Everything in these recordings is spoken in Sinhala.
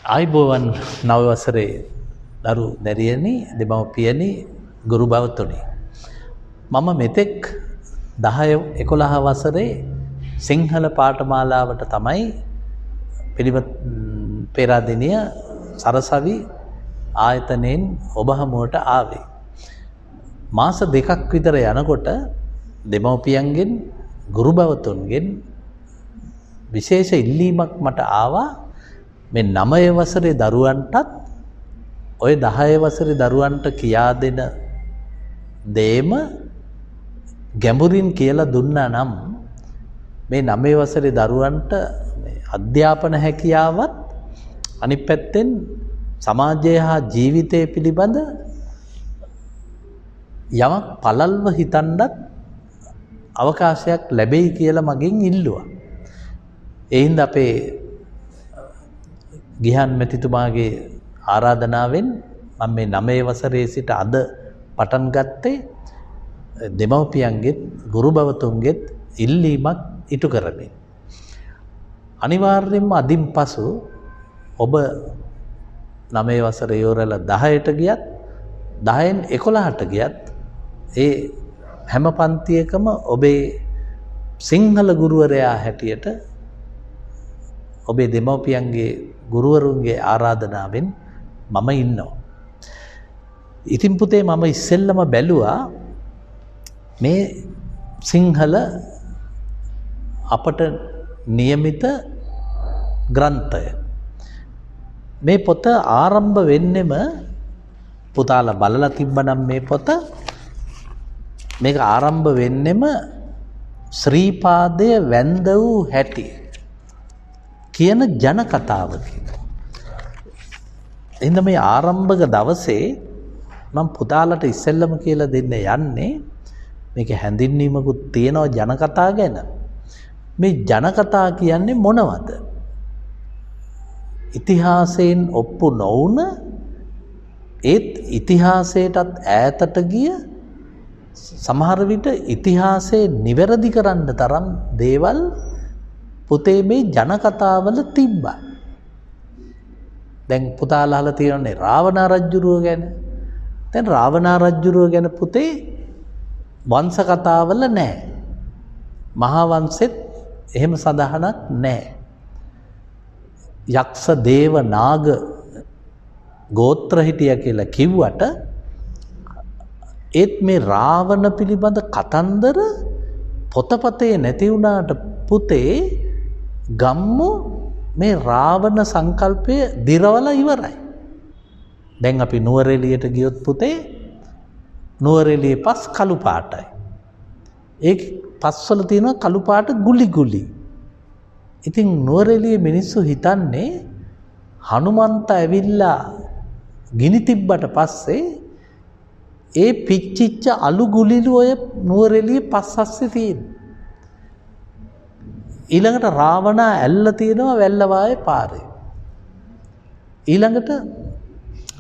ආයිබෝවන් නව වසරේ දරු දැරියනි දෙමව්පියනි ගුරු භවතුනි මම මෙතෙක් 10 11 වසරේ සිංහල පාඨමාලාවට තමයි පිළිවෙත් පෙරදිනිය සරසවි ආයතනයෙන් ඔබ හමුවට ආවේ මාස දෙකක් විතර යනකොට දෙමව්පියන්ගෙන් ගුරු භවතුන්ගෙන් විශේෂ ඉල්ලීමක් මට ආවා මේ 9 වසරේ දරුවන්ටත් ඔය 10 වසරේ දරුවන්ට කියා දෙන දේම ගැඹුරින් කියලා දුන්නා නම් මේ 9 වසරේ දරුවන්ට අධ්‍යාපන හැකියාවත් අනිත් පැත්තෙන් සමාජය හා ජීවිතය පිළිබඳ යමක් පළල්ව හිතන්නත් අවකාශයක් ලැබෙයි කියලා මගෙන් ඉල්ලුවා. ඒ හින්දා අපේ ගිහන් මෙතිතුමාගේ ආරාධනාවෙන් මම මේ 9 වසරේ සිට අද පටන් ගත්තේ දෙමව්පියන්ගෙත් ගුරු භවතුන්ගෙත් ඉල්ලීමක් ඉටු කරමින්. අනිවාර්යයෙන්ම අදින් පසු ඔබ 9 වසරේ ඉවරලා 10ට ගියත් 10න් 11ට ගියත් ඒ හැම පන්තියකම ඔබේ සිංහල ගුරුවරයා හැටියට ඔබේ දෙමව්පියන්ගේ ගුරුවරුන්ගේ ආරාධනාවෙන් මම ඉන්නවා. ඉතින් පුතේ මම ඉස්සෙල්ලම බැලුවා මේ සිංහල අපට નિયમિત ග්‍රන්ථය. මේ පොත ආරම්භ වෙන්නෙම පුතාලා බලලා තිබ්බනම් මේ පොත මේක ආරම්භ වෙන්නෙම ශ්‍රී පාදය වැන්ද වූ හැටි කියන ජන කතාවකින්. එහෙනම් මේ ආරම්භක දවසේ මම පුතාලට ඉස්සෙල්ලම කියලා දෙන්න යන්නේ මේක හැඳින්වීමකුත් තියෙනවා ජන කතා ගැන. මේ ජන කතා කියන්නේ මොනවද? ඉතිහාසයෙන් ඔප්පු නොවුන ඒත් ඉතිහාසයටත් ඈතට ගිය සමහර විට ඉතිහාසයේ නිවැරදි කරන්න තරම් දේවල් පුතේ මේ ජන කතාවල තිබ්බා. දැන් පුතාලා අහලා තියෙනනේ රාවණා රජුරුව ගැන. දැන් රාවණා රජුරුව ගැන පුතේ වංශ කතාවල නැහැ. මහා වංශෙත් එහෙම සඳහනක් නැහැ. යක්ෂ දේව නාග ගෝත්‍ර හිටිය කියලා කිව්වට ඒත් මේ රාවණ පිළිබඳ කතන්දර පොතපතේ නැති වුණාට පුතේ ගම්මු මේ රාවණ සංකල්පය දිරවලා ඉවරයි. දැන් අපි නුවරඑළියට ගියොත් පුතේ නුවරඑළියේ පස් කළු පාටයි. ඒ පස්වල තියෙනවා කළු පාට ගුලි ගුලි. ඉතින් නුවරඑළියේ මිනිස්සු හිතන්නේ හනුමන්ත ඇවිල්ලා ගිනි තිබ්බට පස්සේ ඒ පිච්චිච්ච අලු ගුලිලු ඔය නුවරඑළියේ පස් අස්සේ තියෙන. ඊළඟට රාවණා ඇල්ල තියෙනවා වැල්ලවායේ පාරේ. ඊළඟට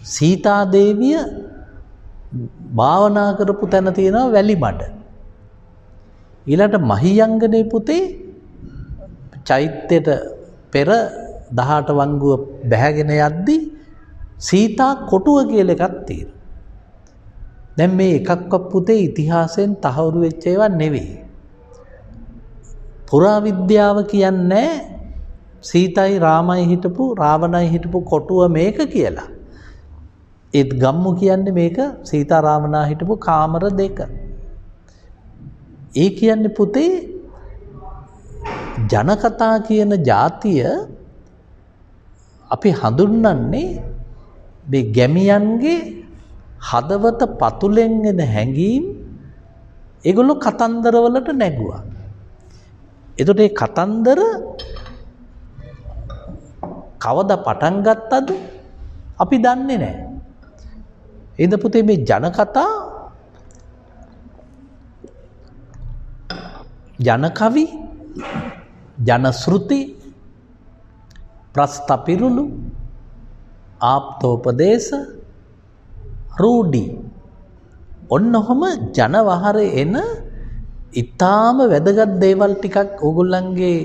සීතා දේවිය භාවනා කරපු තැන තියෙනවා වැලි මඩ. ඊළඟට මහියංගනේ පුතේ චෛත්‍යයට පෙර 18 වංගුව බැහැගෙන යද්දි සීතා කොටුව කියලා එකක් තියෙනවා. දැන් මේ එකක්වත් පුතේ ඉතිහාසයෙන් තහවුරු වෙච්ච ඒවා නෙවෙයි. පුරා විද්‍යාව කියන්නේ සීතයි රාමයි හිටපු රාවණයි හිටපු කොටුව මේක කියලා. ඒත් ගම්මු කියන්නේ මේක සීතා රාවණා හිටපු කාමර දෙක. ඒ කියන්නේ පුතේ ජනකතා කියන જાතිය අපි හඳුන්වන්නේ මේ ගැමියන්ගේ හදවත පතුලෙන් එන හැඟීම් ඒගොල්ලෝ කතන්දර වලට නැගුවා. එතකොට මේ කතන්දර කවදා පටන් ගත්තද අපි දන්නේ නැහැ. එඳ පුතේ මේ ජන කතා ජන කවි ජන ශ්‍රුති ප්‍රස්තපිරුළු ආප්තෝපදේශ රූඩි ඔන්නොහම ජනවහරේ එන ඊටාම වැදගත් දේවල් ටිකක් ඕගොල්ලන්ගේ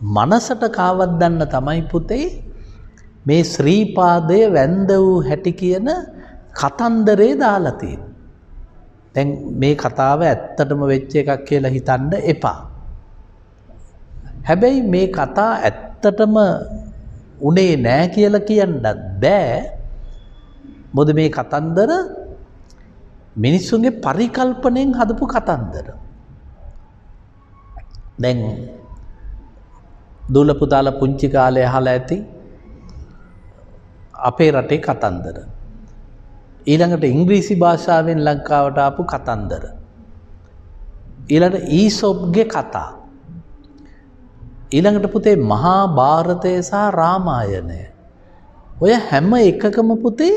මනසට කාවද්දන්න තමයි පුතේ මේ ශ්‍රීපාදයේ වැන්ද වූ හැටි කියන කතන්දරේ දාලා තියෙනවා. දැන් මේ කතාව ඇත්තටම වෙච්ච එකක් කියලා හිතන්න එපා. හැබැයි මේ කතා ඇත්තටම උනේ නෑ කියලා කියන්නත් බෑ. මොකද මේ කතන්දර මිනිස්සුන්ගේ පරිකල්පනයෙන් හදපු කතන්දර. දැන් දුල පුතාලා පුංචි කාලේ අහලා ඇති අපේ රටේ කතන්දර. ඊළඟට ඉංග්‍රීසි භාෂාවෙන් ලංකාවට ආපු කතන්දර. ඊළඟට ඊසොප්ගේ කතා. ඊළඟට පුතේ මහා භාරතය සහ රාමායනය. ඔය හැම එකකම පුතේ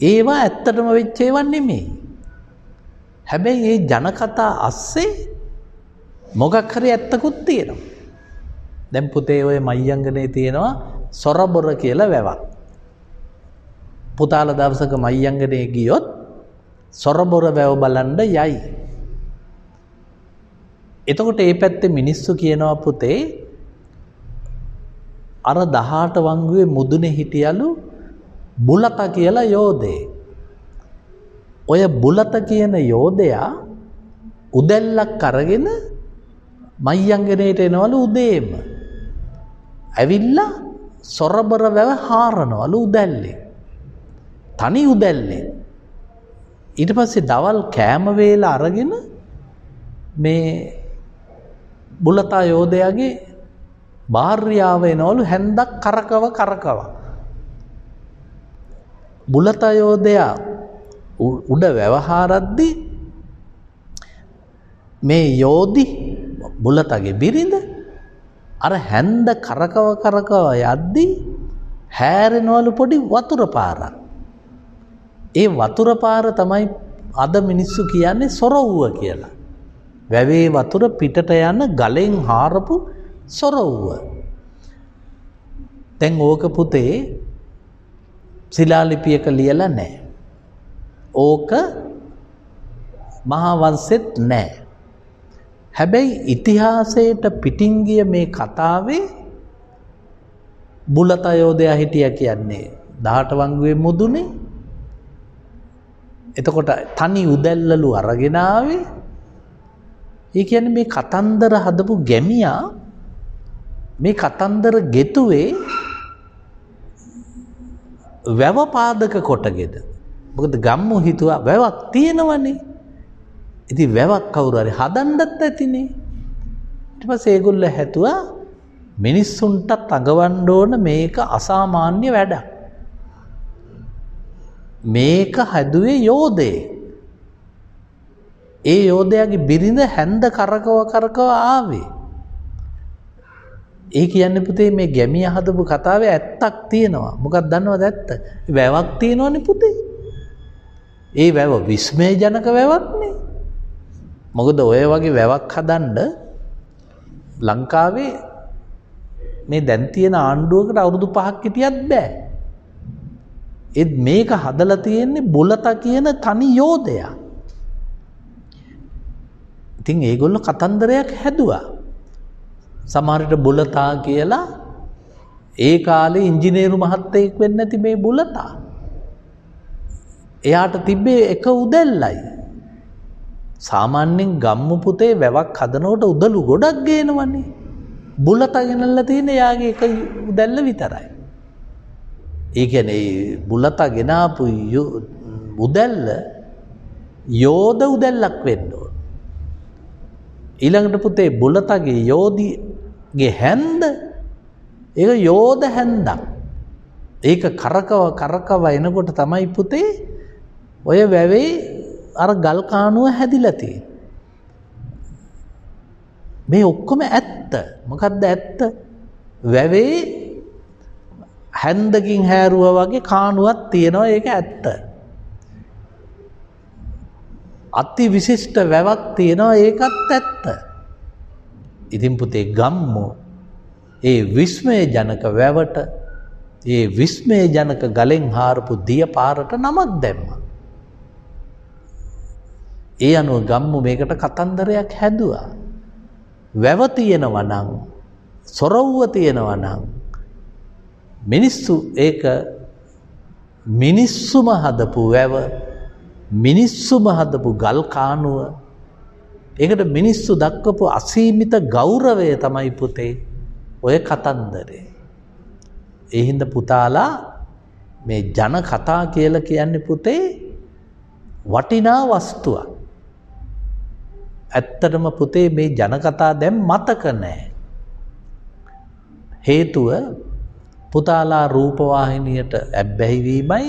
ඒවා ඇත්තටම වෙච්ච ඒවා නෙමෙයි. හැබැයි මේ ජනකතා අස්සේ මොකක් හරි ඇත්තකුත් තියෙනවා. දැන් පුතේ ඔය මයංගනේ තියෙනවා සොරබොර කියලා වැවක්. පුතාලා දවසක මයංගනේ ගියොත් සොරබොර වැව බලන්න යයි. එතකොට මේ පැත්තේ මිනිස්සු කියනවා පුතේ අර 18 වංගුවේ මුදුනේ හිටියලු බුලත කියලා යෝධේ. ඔය බුලත කියන යෝධයා උදැල්ලක් අරගෙන මයංගනේට එනවලු උදේම. ඇවිල්ලා සොරබර වැව හාරනවලු උදැල්ලේ. තනි උදැල්ලේ. ඊට පස්සේ දවල් කෑම වේල අරගෙන මේ බුලතා යෝධයාගේ භාර්යාව එනවලු හැන්දක් කරකව. බුලතා යෝධයා උඩ වැවහාරද්දී මේ යෝධි බුලතගේ බිරිඳ අර හැන්ද කරකව යද්දී හැරෙනවලු පොඩි වතුර පාරක්. ඒ වතුර පාර තමයි අද මිනිස්සු කියන්නේ සොරවුව කියලා. වැවේ වතුර පිටට යන ගලෙන් හාරපු සොරවුව. දැන් ඕක පුතේ ශිලාලිපියක ලියලා නැහැ. ඕක මහා වංශෙත් නැහැ. හැබැයි ඉතිහාසයට පිටින් ගිය මේ කතාවේ බුලත යෝධයා හිටියා කියන්නේ 18 වංගුවේ මුදුනේ. එතකොට තනි උදැල්ලලු අරගෙන ආවේ. ඒ කියන්නේ මේ කතන්දර හදපු ගැමියා මේ කතන්දර ගෙතුවේ වැව පාදක කොටගෙන. මොකද ගම්මු හිතුවා වැවක් තියෙනවනේ. ඉතින් වැවක් කවුරු හරි හදන්නත් ඇතිනේ. ඊට පස්සේ ඒගොල්ලෝ හැතුවා මිනිස්සුන්ට අඟවන්න ඕන මේක අසාමාන්‍ය වැඩක්. මේක හැදුවේ යෝධේ. ඒ යෝධයාගේ බිරිඳ හැන්ද කරකව ආවේ. ඒ කියන්නේ පුතේ මේ ගැමියා හදපු කතාවේ ඇත්තක් තියෙනවා. මොකක්ද දන්නවද ඇත්ත? වැවක් තියෙනවනේ පුතේ. ඒ වැව විස්මයජනක වැවක් නේ. මොකද ඔය වගේ වැවක් හදන්න ලංකාවේ මේ දැන් තියෙන ආණ්ඩුවකට අවුරුදු 5ක් හිටියත් බෑ. ඒත් මේක හදලා තියෙන්නේ බුලත කියන තනි යෝධයා. ඉතින් ඒගොල්ලෝ කතන්දරයක් හැදුවා. සමහර විට බුලතා කියලා ඒ කාලේ ඉංජිනේරු මහත්තයෙක් වෙන්න ඇති මේ බුලතා. එයාට තිබ්බේ එක උදැල්ලයි. සාමාන්‍යයෙන් ගම්මු පුතේ වැවක් හදනකොට උදළු ගොඩක් ගේනවනේ. බුලතා ගෙනල්ලා තියෙන යාගේ එක උදැල්ල විතරයි. ඒ කියන්නේ බුලතා ගෙනාපු උදැල්ල යෝධ උදැල්ලක් වෙන්න ඕන. ඊළඟට පුතේ බුලතගේ යෝධිගේ හැන්ද ඒක යෝධ හැන්දක්. ඒක කරකව එනකොට තමයි පුතේ ඔය වැවේ අර ගල් කානුව හැදිලා තියෙන්නේ. මේ ඔක්කොම ඇත්ත. මොකද්ද ඇත්ත? වැවේ හැන්දකින් හැරුවා වගේ කානුවක් තියෙනවා. ඒක ඇත්ත. අති විශිෂ්ට වැවක් තියෙනවා. ඒකත් ඇත්ත. ඉතින් පුතේ ගම්මු ඒ විස්මයජනක වැවට ඒ විස්මයජනක ගලෙන් හාරපු දිය පාරට නමක් දැම්මා. ඒ අනුව ගම්මු මේකට කතන්දරයක් හැදුවා. වැව තියෙනවා නම් සොරවුව තියෙනවා නම් මිනිස්සු ඒක මිනිස්සුම හදපු වැව, මිනිස්සුම හදපු ගල් කානුව, ඒකට මිනිස්සු දක්වපු අසීමිත ගෞරවය තමයි පුතේ ඔය කතන්දරේ. ඒ හින්දා පුතාලා මේ ජන කතා කියලා කියන්නේ පුතේ වටිනා වස්තුවක්. ඇත්තටම පුතේ මේ ජන කතා දැන් මතක නැහැ. හේතුව පුතාලා රූපවාහිනියට ඇබ්බැහි වීමයි,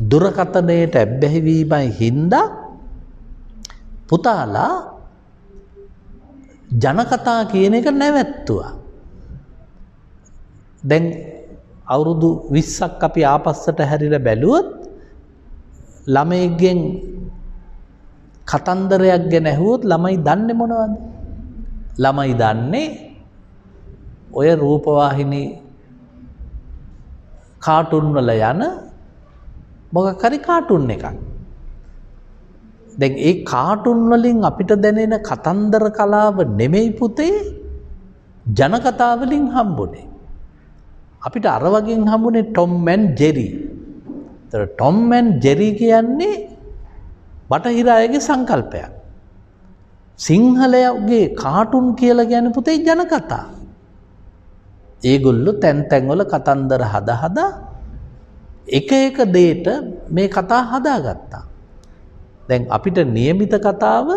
දුරකථනයට ඇබ්බැහි වීමයි හින්දා පුතාලා ජන කතා කියන එක නැවැත්තුවා. දැන් අවුරුදු 20ක් අපි ආපස්සට හැරිලා බැලුවොත් ළමයිගෙන් කතන්දරයක් ගැන ඇහුවොත් ළමයි දන්නේ මොනවද? ළමයි දන්නේ ඔය රූපවාහිනී කාටුන් වල යන මොකක් හරි කාටුන් එකක්. දැන් ඒ කාටුන් වලින් අපිට දැනෙන කතන්දර කලාව නෙමෙයි පුතේ ජන කතා වලින් හම්බුනේ. අපිට අර වගේ හම්බුනේ ටොම් ඇන් ජෙරි. ඒතර ටොම් ඇන් ජෙරි කියන්නේ බටහිර අයගේ සංකල්පයක්. සිංහලයේ කාටුන් කියලා කියන්නේ පුතේ ජන කතා. ඒගොල්ලෝ තැන් තැන් වල කතන්දර හදා එක එක දෙයට මේ කතා හදාගත්තා. දැන් අපිට નિયમિત කතාව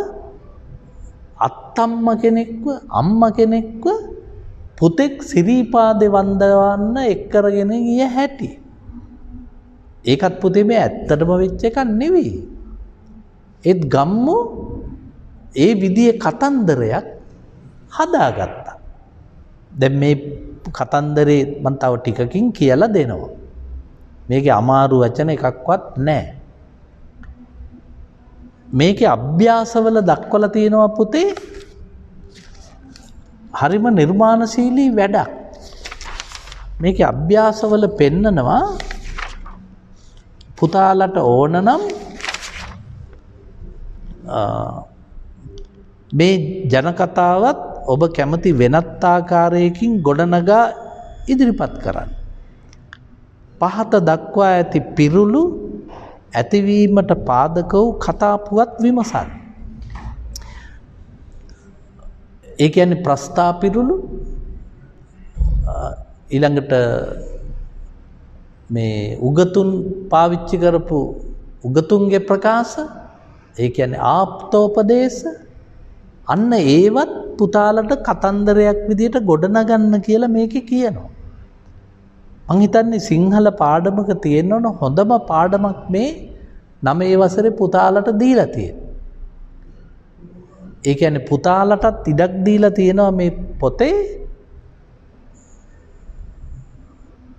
අත්තම්ම කෙනෙක්ව අම්මා කෙනෙක්ව පුතෙක් සිරීපාදේ වන්දවන්න එක් කරගෙන ගිය හැටි. ඒකත් පුතේ මේ ඇත්තටම වෙච්ච එකක් නෙවෙයි. ඒත් ගම්මු ඒ විදිහේ කතන්දරයක් හදාගත්තා. දැන් මේ කතන්දරේ මම තව ටිකකින් කියලා දෙනවා. මේකේ අමාරු වචන එකක්වත් නැහැ. මේකේ අභ්‍යාසවල දක්වලා තියෙනවා පුතේ හරිම නිර්මාණශීලී වැඩක්. මේකේ අභ්‍යාසවල පෙන්නනවා පුතාලට ඕන නම් මේ ජන කතාවත් ඔබ කැමති වෙනත් ආකාරයකින් ගොඩනගා ඉදිරිපත් කරන්න. පහත දක්වා ඇති පිරුළු ඇතිවීමට පාදක වූ කතා පුවත් විමසන්න. ඒ කියන්නේ ප්‍රස්තා පිරුළු, ඊළඟට මේ උගතුන් පාවිච්චි කරපු උගතුන්ගේ ප්‍රකාශ, ඒ කියන්නේ ආප්තෝපදේශ, අන්න ඒවත් පුතාලට කතන්දරයක් විදියට ගොඩනගන්න කියලා මේකේ කියනවා. මං හිතන්නේ සිංහල පාඩමක තියෙනවන හොඳම පාඩමක් මේ 9 වසරේ පුතාලට දීලා තියෙනවා. ඒ කියන්නේ පුතාලටත් ඉඩක් දීලා තියෙනවා මේ පොතේ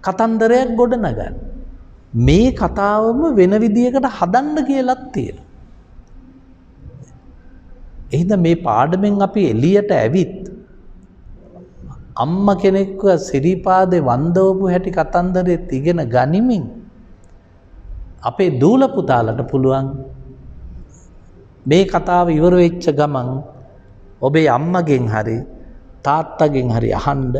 කතන්දරයක් ගොඩනගන්න. මේ කතාවම වෙන විදියකට හදන්න කියලාත් තියෙනවා. එහෙනම් මේ පාඩමෙන් අපි එළියට ඇවිත් අම්මා කෙනෙක්ව සිරිපාදේ වන්දවපු හැටි කතන්දරෙත් ඉගෙන ගනිමින් අපේ දූල පුතාලට පුළුවන් මේ කතාව ඉවර වෙච්ච ගමන් ඔබේ අම්මගෙන් හරි තාත්තගෙන් හරි අහන්න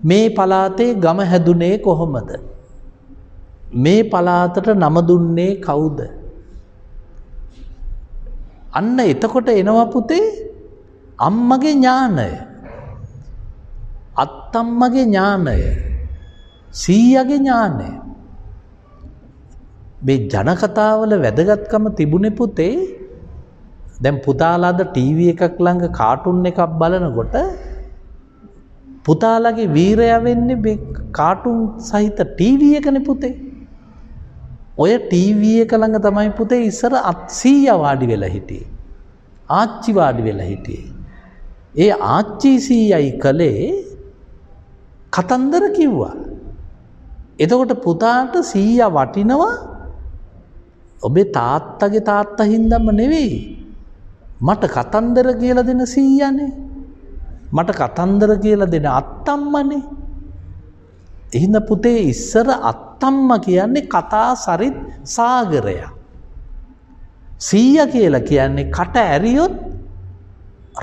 මේ පළාතේ ගම හැදුනේ කොහොමද? මේ පළාතට නම දුන්නේ කවුද? අන්න එතකොට එනවා පුතේ අම්මගේ ඥානය, අත්තම්මගේ ඥානය, සීයාගේ ඥානය. මේ ජන කතාවල වැදගත්කම තිබුණේ පුතේ දැන් පුතාලාද ටීවී එකක් ළඟ කාටුන් එකක් බලනකොට පුතාලාගේ වීරයා වෙන්නේ මේ කාටුන් සහිත ටීවී එකනේ පුතේ. ඔය ටීවී එක ළඟ තමයි පුතේ ඉස්සර සීයා වාඩි වෙලා හිටියේ. ආච්චි වාඩි වෙලා හිටියේ. ඒ ආච්චි සීයයි කලේ කතන්දර කිව්වා. එතකොට පුතාට සීයා වටිනවා ඔබේ තාත්තගේ තාත්තා හින්දාම නෙවෙයි. මට කතන්දර කියලා දෙන සීයානේ. මට කතන්දර කියලා දෙන අත්තම්මනේ. එහෙනම් පුතේ ඉස්සර අත්තම්මා කියන්නේ කතා සරිත් සාගරය. සීයා කියලා කියන්නේ කට ඇරියොත්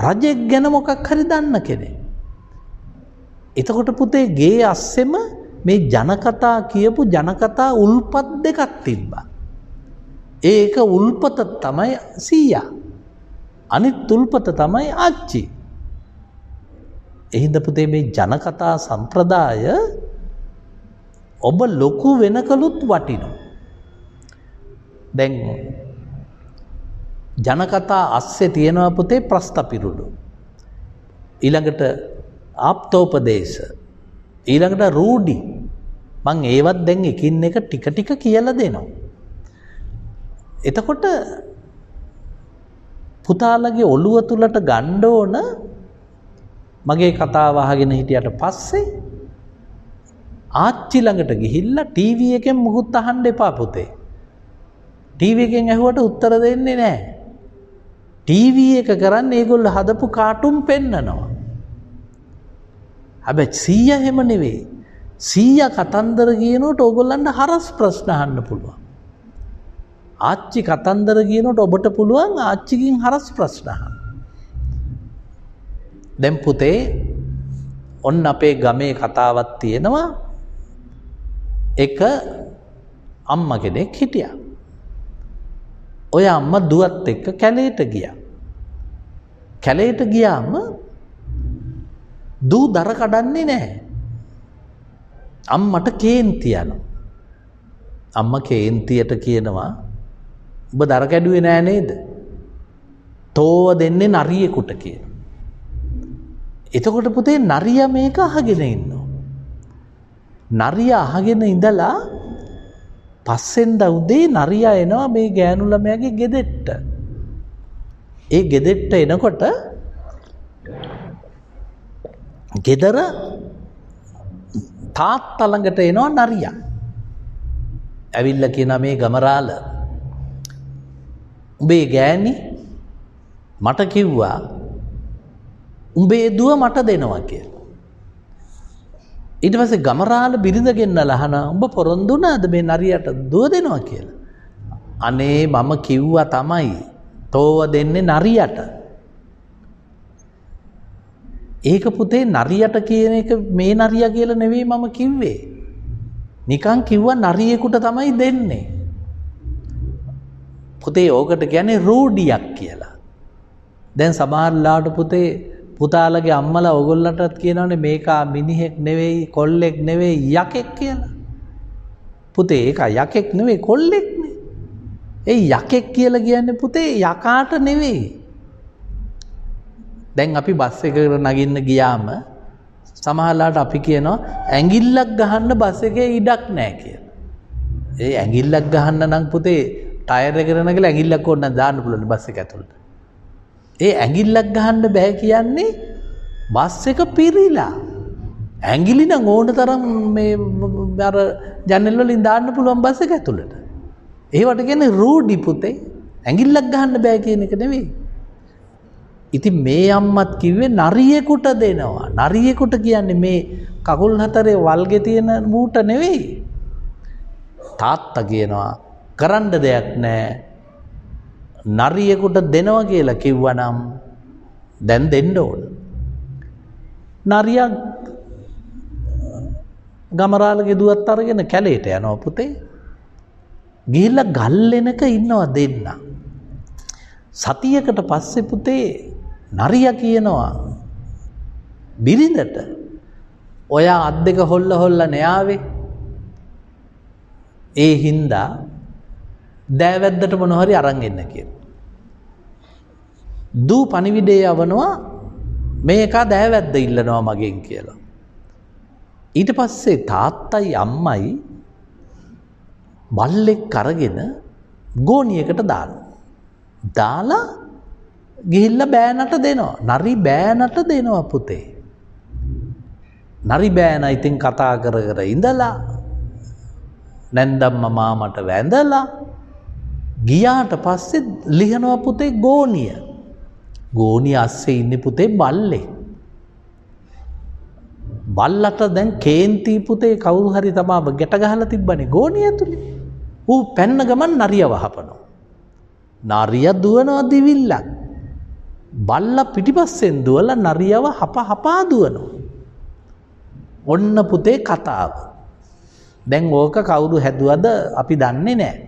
රජෙක් ගැන මොකක් හරි දන්න කෙනෙක්. එතකොට පුතේ ගේ අස්සෙම මේ ජනකතා කියපු ජනකතා උල්පත් දෙකක් තිබ්බා. ඒක උල්පත තමයි සීයා. අනිත් උල්පත තමයි ආච්චි. එහින්ද පුතේ මේ ජනකතා සම්ප්‍රදාය ඔබ ලොකු වෙනකලුත් වටිනවා. දැන් ජනකතා අස්සේ තියෙනවා පුතේ ප්‍රස්ථපිරුළු. ඊළඟට ආප්තෝපදේශ. ඊළඟට රූඩි. මං ඒවත් දැන් එකින් එක ටික ටික කියලා දෙනවා. එතකොට පුතාලගේ ඔළුව තුලට ගන්න ඕන මගේ කතාව අහගෙන හිටියට පස්සේ ආච්චි ළඟට ගිහිල්ලා ටීවී එකෙන් මුකුත් අහන්න එපා පුතේ. ටීවී එකෙන් ඇහුවට උත්තර දෙන්නේ නැහැ. ටීවී එක කරන්නේ ඒගොල්ලෝ හදපු කාටුන් පෙන්නනවා. හැබැයි සීයා හැම නෙවෙයි. සීයා කතන්දර කියනකොට ඕගොල්ලන්ට හරස් ප්‍රශ්න අහන්න පුළුවන්. ආච්චි කතන්දර කියනකොට ඔබට පුළුවන් ආච්චිගෙන් හරස් ප්‍රශ්න අහන්න. දැන් පුතේ ඔන්න අපේ ගමේ කතාවක් තියෙනවා. එක අම්මා කෙනෙක් හිටියා. ඔය අම්මා දුවත් එක්ක කැලේට ගියා. කැලේට ගියාම දූ දර කඩන්නේ නැහැ. අම්මට කේන්ති යනවා. අම්මා කේන්තියට කියනවා ඔබ දර කැඩුවේ නෑ නේද? තෝව දෙන්නේ නරියෙකුට කියලා. එතකොට පුතේ නරියා මේක අහගෙන ඉන්නවා. නරියා අහගෙන ඉඳලා පස්සෙන්ද උදේ නරියා එනවා මේ ගෑනු ළමයාගේ ගෙදෙට්ට. ඒ ගෙදෙට්ට එනකොට ගෙදර තාත්තා ළඟට එනවා නරියා. ඇවිල්ලා කියනවා මේ ගමරාල උඹේ ගෑණි මට කිව්වා උඹේ දුව මට දෙනවා කියලා. ඊට පස්සේ ගමරාල බිරිඳගෙන් අහනවා උඹ පොරොන්දු වුණාද මේ නරියට දුව දෙනවා කියලා? අනේ මම කිව්වා තමයි තෝව දෙන්නේ නරියට. ඒක පුතේ නරියට කියන එක මේ නරියා කියලා නෙවෙයි මම කිව්වේ. නිකන් කිව්වා නරියෙකුට තමයි දෙන්නේ. පුතේ ඕකට කියන්නේ රූඩියක් කියලා. දැන් සමහර ලාට පුතේ පුතාලගේ අම්මලා ඕගොල්ලන්ටත් කියනවනේ මේක මිනිහෙක් නෙවෙයි කොල්ලෙක් නෙවෙයි යකෙක් කියලා. පුතේ ඒක යකෙක් නෙවෙයි කොල්ලෙක්නේ. ඒ යකෙක් කියලා කියන්නේ පුතේ යකාට නෙවෙයි. දැන් අපි බස් එකකට නගින්න ගියාම සමහරලාට අපි කියනවා ඇඟිල්ලක් ගහන්න බස් එකේ ඉඩක් නැහැ කියලා. ඒ ඇඟිල්ලක් ගහන්න නම් පුතේ ටයර් එකට නගලා ඇඟිල්ලක් ඕන දාන්න පුළුවන් බස් එක ඇතුළට. ඒ ඇඟිල්ලක් ගහන්න බෑ කියන්නේ බස් එක පිරීලා. ඇඟිලි නම් ඕන තරම් මේ අර ජනෙල් වලින් දාන්න පුළුවන් බස් එක ඇතුළට. ඒවට කියන්නේ රූඩි පුතේ. ඇඟිල්ලක් ගහන්න බෑ කියන එක නෙවෙයි. ඉතින් මේ අම්මත් කිව්වේ නරියෙකුට දෙනවා. නරියෙකුට කියන්නේ මේ කකුල් හතරේ වල්ගේ තියෙන මූට නෙවෙයි. තාත්තා කියනවා කරන්න දෙයක් නැහැ. නරියෙකුට දෙනවා කියලා කිව්වනම් දැන් දෙන්න ඕන. නරියා ගමරාලගේ දුවත් අරගෙන කැලේට යනවා පුතේ. ගිහිල්ලා ගල්ලෙනක ඉන්නවා දෙන්න. සතියකට පස්සේ පුතේ නරියා කියනවා බිරිඳට ඔයා අත් දෙක හොල්ල හොල්ල න්යාවේ. ඒ හින්දා දෑවැද්දට මොන හරි අරන් එන්න කියලා. දූ පණිවිඩේ යවනවා මේක දෑවැද්ද ඉල්ලනවා මගෙන් කියලා. ඊට පස්සේ තාත්තයි අම්මයි බල්ලෙක් අරගෙන ගෝණියකට දාලා ගිහිල්ලා බෑනට දෙනවා. නරි බෑනට දෙනවා පුතේ. නරි බෑන ඉතින් කතා කර කර ඉඳලා නැන්දම්ම මාමට වැඳලා ගියාට පස්සේ ලිහනවා පුතේ ගෝණිය. ගෝණිය අස්සේ ඉන්නේ පුතේ බල්ලෙක්. බල්ලට දැන් කේන්ති පුතේ කවුරු හරි තමාව ගැට ගහලා තිබ්බනේ ගෝණිය ඇතුලේ. ඌ පැන්න ගමන් නරිය වහපනවා. නරිය දුවනවා දිවිල්ලක්. බල්ලා පිටිපස්සෙන් දුවලා නරියව හපා දුවනවා. ඔන්න පුතේ කතාව. දැන් ඕක කවුරු හැදුවද අපි දන්නේ නැහැ.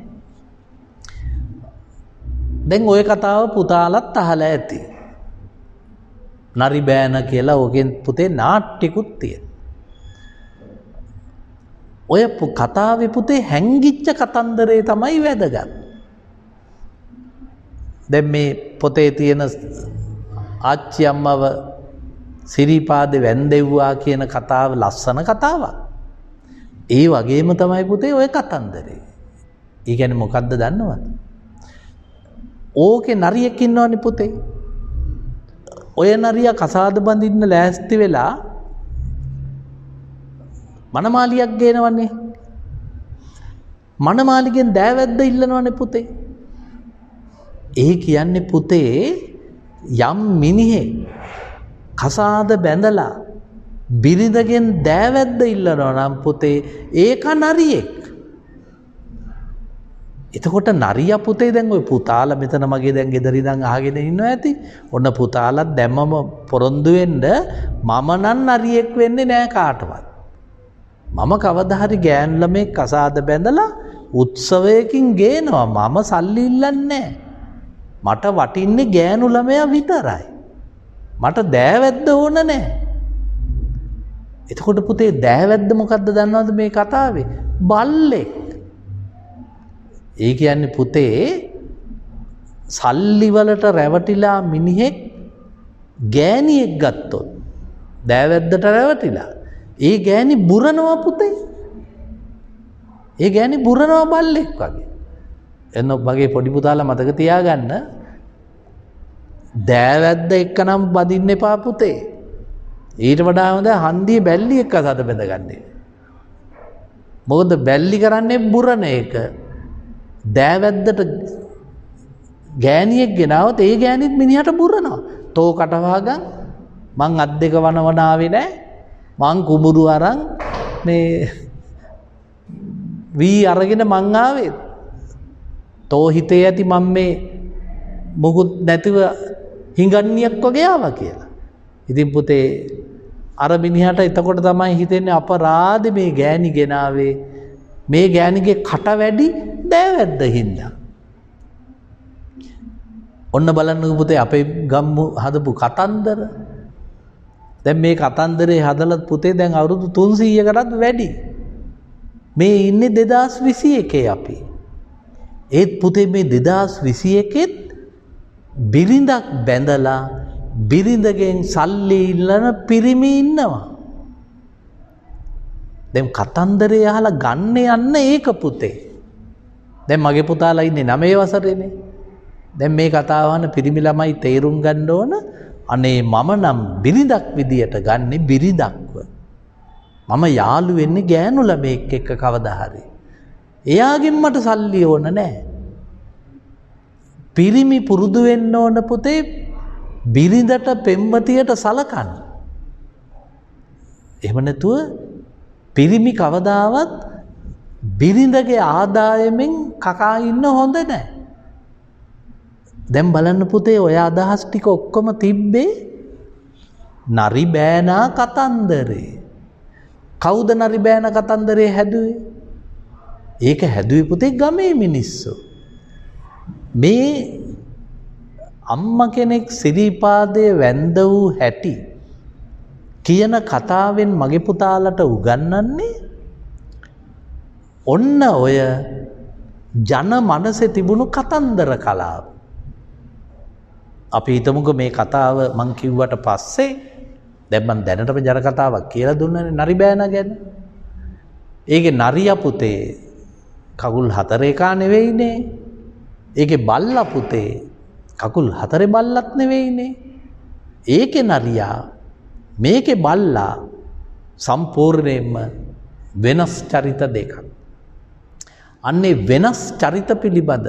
දැන් ওই කතාව පුතාලත් අහලා ඇති. නරි බෑන කියලා ඕකෙන් පුතේ නාට්‍යකුත් තියෙනවා. ඔය කතාවේ පුතේ හැංගිච්ච කතන්දරේ තමයි වැදගත්. දැන් මේ පොතේ තියෙන ආච්චි අම්මව සිරිපාදේ වැන්දෙව්වා කියන කතාව ලස්සන කතාවක්. ඒ වගේම තමයි පුතේ ඔය කතන්දරේ. ඒ කියන්නේ මොකද්ද දන්නවද? ඕකේ නරියෙක් ඉන්නවනේ පුතේ. ඔය නරියා කසාද බඳින්න ලෑස්ති වෙලා මනමාලියක් ගේනවනේ. මනමාලිගෙන් දෑවැද්ද ඉල්ලනවනේ පුතේ. ඒ කියන්නේ පුතේ යම් මිනිහෙක් කසාද බැඳලා බිරිඳගෙන් දෑවැද්ද ඉල්ලනවා නම් පුතේ ඒක නරියෙක්. එතකොට නරියා පුතේ දැන් ওই පුතාලා මෙතන මගේ දැන් ගෙදර ඉඳන් අහගෙන ඉන්නවා ඇති. ඔන්න පුතාලත් දැම්මම පොරොන්දු වෙන්න මම නම් නරියෙක් වෙන්නේ නෑ කාටවත්. මම කවදා හරි ගෑනු ළමෙක් කසාද බැඳලා උත්සවයකින් ගේනවා. මම සල්ලි ඉල්ලන්නේ නෑ. මට වටින්නේ ගෑනු ළමයා විතරයි. මට දෑවැද්ද ඕන නෑ. එතකොට පුතේ දෑවැද්ද මොකද්ද දන්නවද මේ කතාවේ? බල්ලෙක්. ඒ කියන්නේ පුතේ සල්ලි වලට රැවටිලා මිනිහෙක් ගෑණියෙක් ගත්තොත් දෑවැද්දට රැවටිලා ඒ ගෑණි බුරනවා පුතේ. ඒ ගෑණි බුරනවා බල්ලෙක් වගේ. එන්න මගේ පොඩි පුතාලා මතක තියාගන්න දෑවැද්ද එක්කනම් බදින්න එපා පුතේ. ඊට වඩා හොඳ හන්දියේ බැල්ලි එක්ක සද බැඳගන්නේ. මොකද බැල්ලි කරන්නේ බුරන එක. දෑවැද්දට ගෑණියෙක් ගෙනාවොත් ඒ ගෑණිත් මිනිහට බුරනවා. තෝ කටවහගන් මං අත් දෙක වනවන ආවේ නෑ. මං කුඹුරු අරන් මේ වී අරගෙන මං ආවේ. තෝ හිතේ ඇති මම මේ මොකුත් නැතිව හිඟන්නියක් වගේ ආවා කියලා. ඉතින් පුතේ අර මිනිහට එතකොට තමයි හිතෙන්නේ අපරාධ මේ ගෑණි ගෙනාවේ. මේ ගෑණිගේ කට වැඩි දෑවැද්ද හින්දා. ඔන්න බලන්නකෝ පුතේ අපේ ගම්මු හදපු කතන්දර. දැන් මේ කතන්දරේ හදලා පුතේ දැන් අවුරුදු 300කටත් වැඩි. මේ ඉන්නේ 2021 අපි. ඒත් පුතේ මේ 2021ෙත් බිරිඳක් බැඳලා බිරිඳගෙන් සල්ලි ඉල්ලන පිරිමි ඉන්නවා. දැන් කතන්දරේ අහලා ගන්න යන්න ඒක පුතේ. දැන් මගේ පුතාලා ඉන්නේ 9 වසරේනේ. දැන් මේ කතාව අහන පිරිමි ළමයි තේරුම් ගන්න ඕන අනේ මම නම් බිරිඳක් විදියට ගන්නෙ බිරිඳක්ව. මම යාළු වෙන්නේ ගෑනු ළමෙක් එක්ක කවදා හරි. එයාගෙන් මට සල්ලි ඕන නැහැ. පිරිමි පුරුදු වෙන්න ඕන පුතේ බිරිඳට පෙම්වතියට සලකන්න. එහෙම නැතුව පිරිමි කවදාවත් බිරිඳගේ ආදායමෙන් කකා ඉන්න හොඳ නැහැ. දැන් බලන්න පුතේ ඔය අදහස් ටික ඔක්කොම තිබ්බේ නරි බෑනා කතන්දරේ. කවුද නරි බෑනා කතන්දරේ හැදුවේ? ඒක හැදුවේ පුතේ ගමේ මිනිස්සු. මේ අම්මා කෙනෙක් සිරිපාදේ වැඳ වූ හැටි කියන කතාවෙන් මගේ පුතාලට උගන්වන්නේ ඔන්න ඔය ජන මනසේ තිබුණු කතන්දර කලාව. අපි හිතමුකෝ මේ කතාව මං කිව්වට පස්සේ දැන් මං දැනටම ජන කතාවක් කියලා දුන්නනේ නරි බෑනා ගැන. ඒකේ නරියා පුතේ කකුල් 4 එකා නෙවෙයිනේ. ඒකේ බල්ලා පුතේ කකුල් 4 බල්ලත් නෙවෙයිනේ. ඒකේ නරියා මේකේ බල්ලා සම්පූර්ණයෙන්ම වෙනස් චරිත දෙකක්. අන්නේ වෙනස් චරිත පිළිබඳ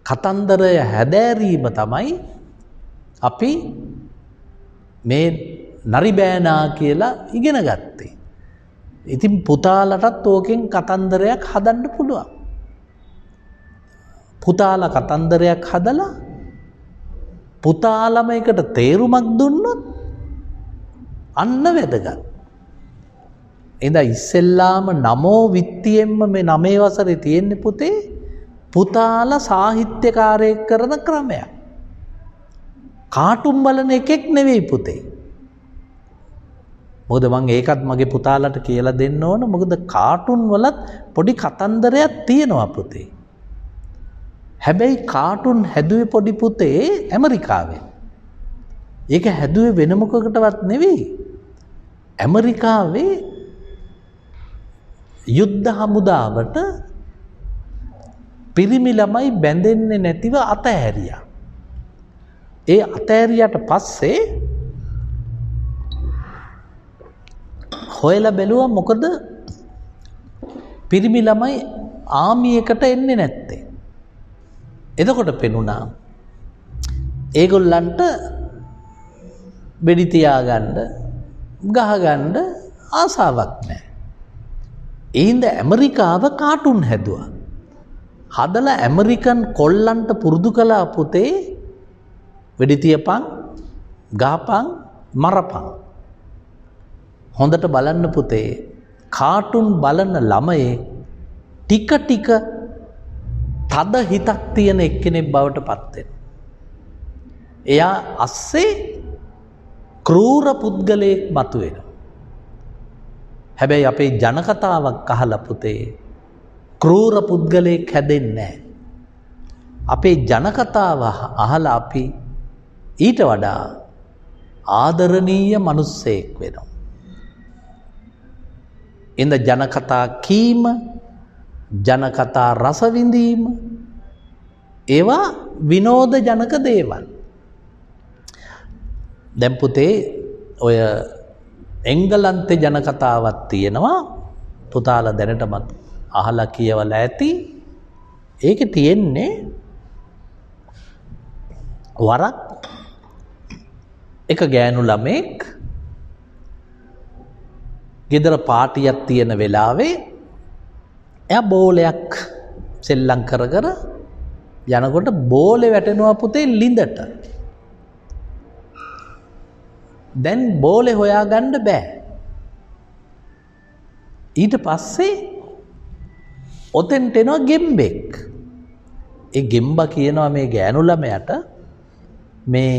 කතන්දරය හැදෑරීම තමයි අපි මේ නරි බෑනා කියලා ඉගෙන ගත්තේ. ඉතින් පුතාලටත් ඕකෙන් කතන්දරයක් හදන්න පුළුවන්. පුතාලා කතන්දරයක් හදලා පුතාලම එකට තේරුමක් දුන්නොත් අන්න වැදගත්. එඳා ඉස්සෙල්ලාම නමෝ විත්තියෙන්ම මේ 9 වසරේ තියෙන්නේ පුතේ පුතාලා සාහිත්‍යකාරයෙක් කරන ක්‍රමයක්. කාටුන් බලන එකෙක් නෙවෙයි පුතේ. මොකද මම ඒකත් මගේ පුතාලට කියලා දෙන්න ඕන. මොකද කාටුන් වලත් පොඩි කතන්දරයක් තියෙනවා පුතේ. හැබැයි කාටුන් හැදුවේ පොඩි පුතේ ඇමරිකාවෙන්. ඒක හැදුවේ වෙන මොකකටවත් නෙවෙයි. ඇමරිකාවේ යුද්ධ හමුදාවට පිරිමි ළමයි බැඳෙන්නේ නැතිව අතහැරියා. ඒ අතහැරියට පස්සේ හොයලා බැලුවා මොකද පිරිමි ළමයි ආමි එකට එන්නේ නැත්තේ. එතකොට පෙනුණා ඒගොල්ලන්ට වෙඩි තියාගන්න ගහගන්න ආසාවක් නැහැ. ඒින්ද ඇමරිකාව කාටුන් හැදුවා. හදලා ඇමරිකන් කොල්ලන්ට පුරුදු කළා පුතේ වෙඩි තියපන් ගහපන් මරපන්. හොඳට බලන්න පුතේ කාටුන් බලන ළමයේ ටික ටික තද හිතක් තියෙන එක්කෙනෙක් බවට පත් වෙනවා. එයා අස්සේ ක්‍රූර පුද්ගලයෙක් මතුවෙනවා. හැබැයි අපේ ජනකතාවක් අහලා පුතේ ක්‍රූර පුද්ගලයෙක් හැදෙන්නේ නැහැ. අපේ ජනකතාව අහලා අපි ඊට වඩා ආදරණීය මිනිස්සෙක් වෙනවා. ඉඳ ජනකතා කීම ජනකතා රස විඳීම ඒවා විනෝද ජනක දේවල්. දැන් පුතේ ඔය එංගලන්තේ ජනකතාවක් තියෙනවා පුතාලා දැනටමත් අහලා කියවලා ඇති. ඒකේ තියෙන්නේ වරක් එක ගෑනු ළමෙක් ගෙදර පාටියක් තියෙන වෙලාවේ එයා බෝලයක් සෙල්ලම් කර කර යනකොට බෝලේ වැටෙනවා පුතේ ලිඳට. දැන් බෝලේ හොයාගන්න බෑ. ඊට පස්සේ ඔතෙන්ට එනවා ගෙම්බෙක්. ඒ ගෙම්බා කියනවා මේ ගෑනු ළමයාට මේ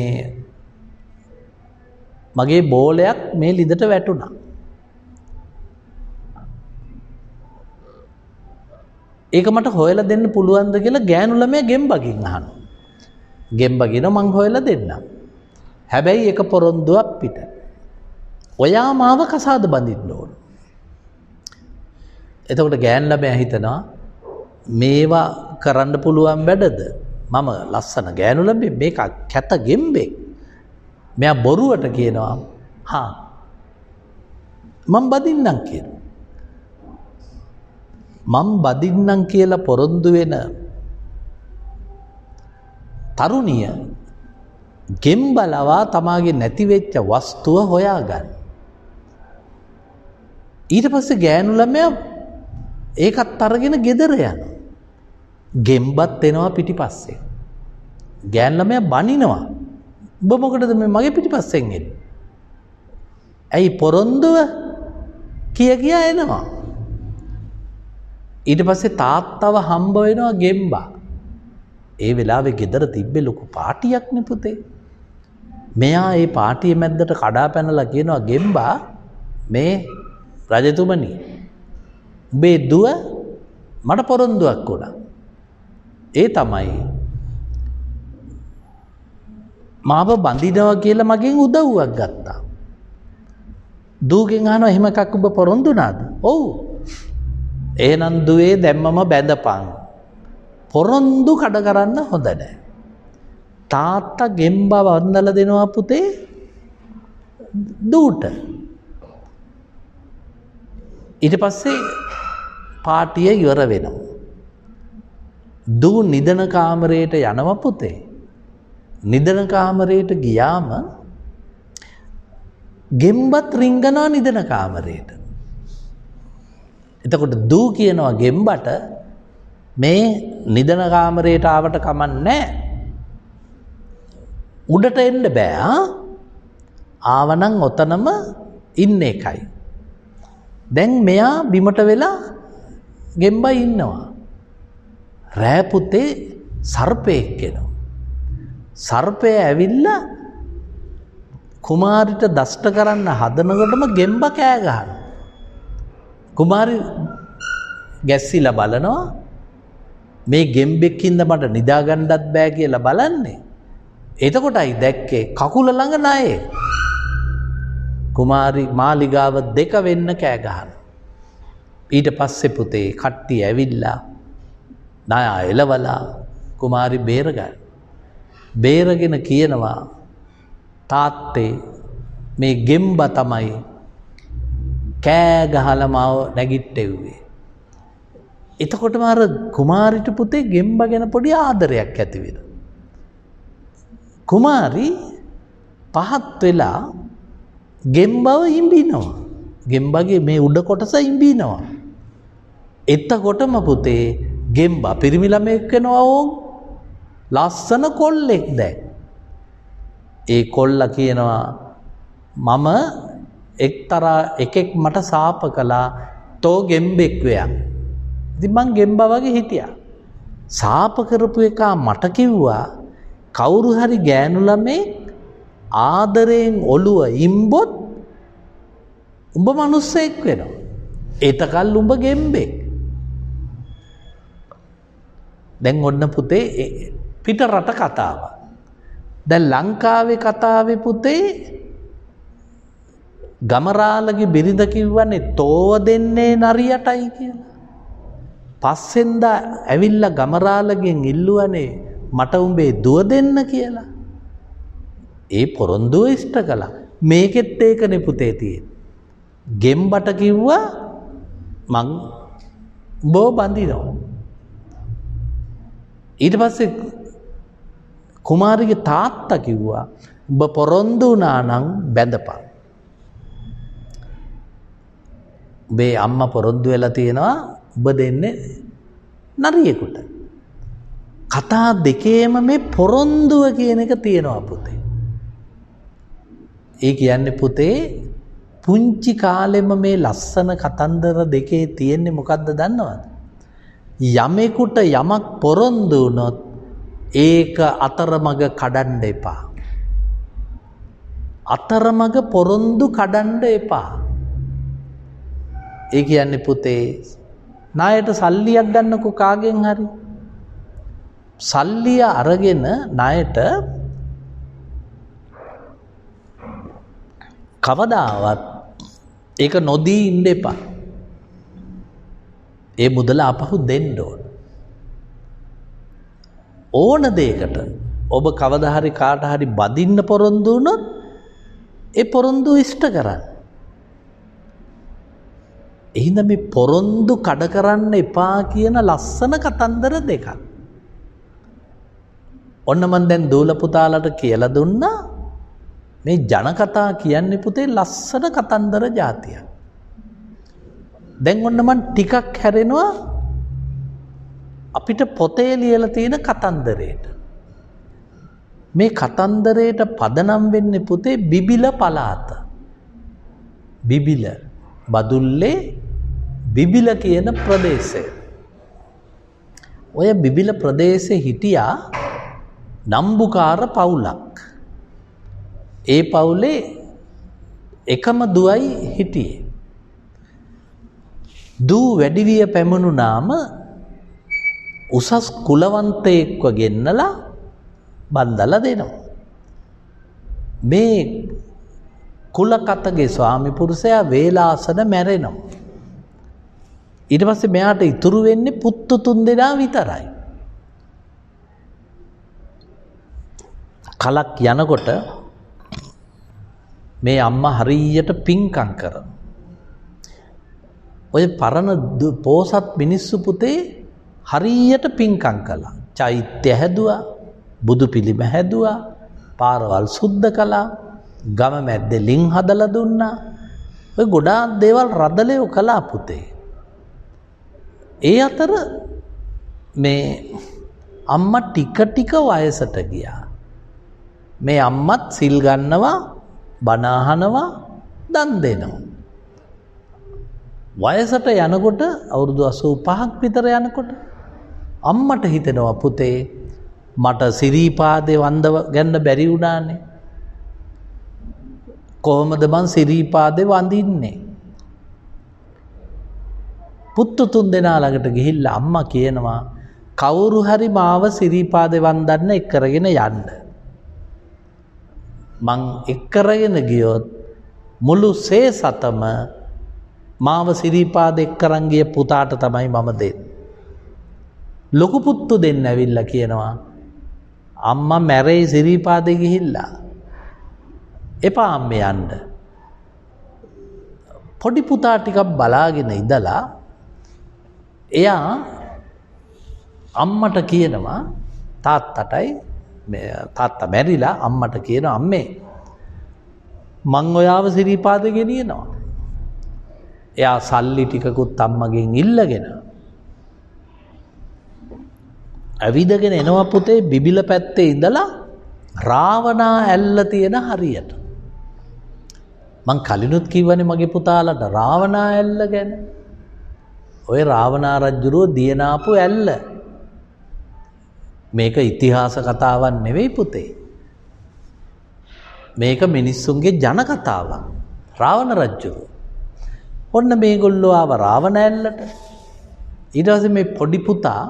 මගේ බෝලයක් මේ ලිඳට වැටුණා. ඒක මට හොයලා දෙන්න පුළුවන්ද කියලා ගෑනු ළමයා ගෙම්බගෙන් අහනවා. ගෙම්බා කියනවා මං හොයලා දෙන්නම්. හැබැයි එක පොරොන්දුවක් පිට. ඔයා මාව කසාද බඳින්න ඕන. එතකොට ගෑනු ළමයා හිතනවා මේවා කරන්න පුළුවන් වැඩද? මම ලස්සන ගෑනු ළමෙක් මේක කැත ගෙම්බෙක්. මෙයා බොරුවට කියනවා හා මම බදින්නම් කියනවා. මම බදින්නම් කියලා පොරොන්දු වෙන තරුණිය ගෙම්බලවා තමාගේ නැති වෙච්ච වස්තුව හොයාගන්න. ඊට පස්සේ ගෑනු ළමයා ඒකත් අරගෙන ගෙදර යනවා. ගෙම්බත් එනවා පිටිපස්සේ. ගෑනු ළමයා බනිනවා. ඔබ මොකටද මේ මගේ පිටිපස්සෙන් එන්නේ? ඇයි පොරොන්දුව කියා එනවා. ඊට පස්සේ තාත්තව හම්බ වෙනවා ගෙම්බා. ඒ වෙලාවේ ගෙදර තිබ්බේ ලොකු පාටියක් නේ පුතේ. මෙයා ඒ පාටිය මැද්දට කඩා පැනලා කියනවා ගෙම්බා මේ රජතුමනි උඹේ දුව මට පොරොන්දුවක් වුණා. ඒ තමයි මාව බඳිනවා කියලා මගෙන් උදව්වක් ගත්තා. දුවගෙන් අහනවා එහෙම එකක් ඔබ පොරොන්දු වුණාද? ඔව්. එහෙනම් දුවේ දැම්මම බැඳපන්. පොරොන්දු කඩ කරන්න හොඳ නැහැ. තාත්තා ගෙම්බා වන්දලා දෙනවා පුතේ දුවට. ඊට පස්සේ පාටිය ඉවර වෙනවා. දූ නිදන කාමරයට යනවා පුතේ. නිදන කාමරයට ගියාම ගෙම්බත් රිංගනවා නිදන කාමරයට. එතකොට දූ කියනවා ගෙම්බට මේ නිදන කාමරයට ආවට කමන්නේ උඩට එන්න බෑ. ආවනම් ඔතනම ඉන්න එකයි. දැන් මෙයා බිමට වෙලා ගෙම්බයි ඉන්නවා. රෑ පුතේ සර්පයෙක් එනවා. සර්පය ඇවිල්ලා කුමාරිට දෂ්ට කරන්න හදනකොටම ගෙම්බ කෑ ගහනවා. කුමාරි ගැස්සිලා බලනවා මේ ගෙම්බෙක්කින්ද මට නිදාගන්නත් බෑ කියලා බලන්නේ. එතකොටයි දැක්කේ කකුල ළඟ ණයේ. කුමාරි මාලිගාව දෙක වෙන්න කෑ ගහනවා. ඊට පස්සේ පුතේ කට්ටිය ඇවිල්ලා ණය එලවලා කුමාරි බේරගන්න. බේරගෙන කියනවා තාත්තේ මේ ගෙම්බ තමයි කෑ ගහලා මාව නැගිට්ටෙව්වේ. එතකොටම අර කුමාරිට පුතේ ගෙම්බ ගැන පොඩි ආදරයක් ඇති වෙනවා. කුමාරි පහත් වෙලා ගෙම්බව ඉඹිනවා. ගෙම්බගේ මේ උඩ කොටස ඉඹිනවා. එතකොටම පුතේ ගෙම්බ පිරිමි ළමෙක් වෙනවා ඕන්. ලස්සන කොල්ලෙක් දැන්. ඒ කොල්ලා කියනවා මම එක්තරා එකෙක් මට සාප කළා තෝ ගෙම්බෙක් වෙයන්. ඉතින් මං ගෙම්බ වගේ හිටියා. සාප කරපු එකා මට කිව්වා කවුරු හරි ගෑනු ළමෙක් ආදරයෙන් ඔළුව ඉම්බොත් උඹ මිනිස්සෙක් වෙනවා. එතකල් උඹ ගෙම්බෙක්. දැන් ඔන්න පුතේ පිට රට කතාව. දැන් ලංකාවේ කතාවේ පුතේ ගමරාලගේ බිරිඳ කිව්වනේ තෝව දෙන්නේ නරියටයි කියලා. පස්සෙන්ද ඇවිල්ලා ගමරාලගෙන් ඉල්ලුවනේ මට උඹේ දුව දෙන්න කියලා. ඒ පොරොන්දුව ඉෂ්ට කළා. මේකෙත් ඒකනේ පුතේ තියෙන්නේ. ගෙම්බට කිව්වා මං උඹව බඳිනවා. ඊට පස්සේ කුමාරිගේ තාත්තා කිව්වා උඹ පොරොන්දු වුණා නම් බැඳපන්. උඹේ අම්මා පොරොන්දු වෙලා තියෙනවා උඹ දෙන්නේ නරියෙකුට. කතා දෙකේම මේ පොරොන්දුව කියන එක තියෙනවා පුතේ. ඒ කියන්නේ පුතේ පුංචි කාලෙම මේ ලස්සන කතන්දර දෙකේ තියෙන්නේ මොකද්ද දන්නවද? යමෙකුට යමක් පොරොන්දු වුණොත් ඒක අතරමඟ කඩන්න එපා. අතරමඟ පොරොන්දු කඩන්න එපා. ඒ කියන්නේ පුතේ ණයට සල්ලියක් ගන්නකෝ කාගෙන් හරි. සල්ලිය අරගෙන ණයට කවදාවත් ඒක නොදී ඉන්න එපා. ඒ මුදල ආපහු දෙන්න ඕන. ඕන දෙයකට ඔබ කවදා හරි කාට හරි බදින්න පොරොන්දු වුණොත් ඒ පොරොන්දු ඉෂ්ට කරන්න. එහෙනම් මේ පොරොන්දු කඩ කරන්න එපා කියන ලස්සන කතන්දර දෙකක්. ඔන්න මන් දැන් දූල පුතාලට කියලා දුන්නා මේ ජනකතා කියන්නේ පුතේ ලස්සන කතන්දර જાතියක්. දැන් ඔන්න මන් ටිකක් හැරෙනවා අපිට පොතේ ලියලා තියෙන කතන්දරයට. මේ කතන්දරයට පදනම් වෙන්නේ පුතේ බිබිල පළාත. බිබිල බදුල්ලේ බිබිල කියන ප්‍රදේශය. ඔය බිබිල ප්‍රදේශේ හිටියා නම්බුකාර පවුලක්. ඒ පවුලේ එකම දුවයි හිටියේ. දූ වැඩිවිය පැමුණුනාම උසස් කුලවන්තයෙක්ව ගෙන්නලා බන්දලා දෙනවා. මේ කුලකතගේ ස්වාමි පුරුෂයා වේලාසන මැරෙනවා. ඊට පස්සේ මෙයාට ඉතුරු වෙන්නේ පුත්තු 3 දෙනා විතරයි. කලක් යනකොට මේ අම්මා හරියට පිංකම් කරනවා. ඔය පරණ පෝසත් මිනිස්සු පුතේ හරියට පිංකම් කළා. චෛත්‍ය හැදුවා, බුදු පිළිම හැදුවා, පාරවල් සුද්ධ කළා, ගම මැද්දේ ලිං හදලා දුන්නා. ඔය ගොඩාක් දේවල් රදලේ කළා පුතේ. ඒ අතර මේ අම්මා ටික ටික වයසට ගියා. මේ අම්මත් සිල් ගන්නවා, බණ අහනවා, දන් දෙනවා. වයසට යනකොට අවුරුදු 85ක් විතර යනකොට අම්මට හිතෙනවා පුතේ මට සිරීපාදේ වන්ද ගන්න බැරි වුණානේ. කොහොමද මං සිරීපාදේ වඳින්නේ? පුත්තු තුන් දෙනා ළඟට ගිහිල්ලා අම්මා කියනවා කවුරු හරි මාව සිරීපාදේ වන්දන්න එක්කරගෙන යන්න. මං එක්කරගෙන ගියොත් මුළු සේසතම මාව සිරීපාදේ එක්කරන් ගිය පුතාට තමයි මම දෙන්නේ. ලොකු පුත්තු දෙන්න ඇවිල්ලා කියනවා අම්මා මැරෙයි සිරීපාදේ ගිහිල්ලා. එපා අම්මේ යන්න. පොඩි පුතා ටිකක් බලාගෙන ඉඳලා එයා අම්මට කියනවා තාත්තටයි තාත්තා මැරිලා අම්මට කියනවා අම්මේ මං ඔයාව සිරීපාදේ ගෙනියනවා. එයා සල්ලි ටිකකුත් අම්මගෙන් ඉල්ලගෙන ඇවිදගෙන එනවා පුතේ බිබිල පැත්තේ ඉඳලා රාවණා ඇල්ල තියෙන හරියට. මං කලිනුත් කිව්වනේ මගේ පුතාලට රාවණා ඇල්ල ගැන. ඔය රාවණා රජුරෝ දියනාපු ඇල්ල. මේක ඉතිහාස කතාවක් නෙවෙයි පුතේ. මේක මිනිස්සුන්ගේ ජන කතාවක්. රාවණ රජුරෝ. ඔන්න මේගොල්ලෝ ආව රාවණ ඇල්ලට. ඊට පස්සේ මේ පොඩි පුතා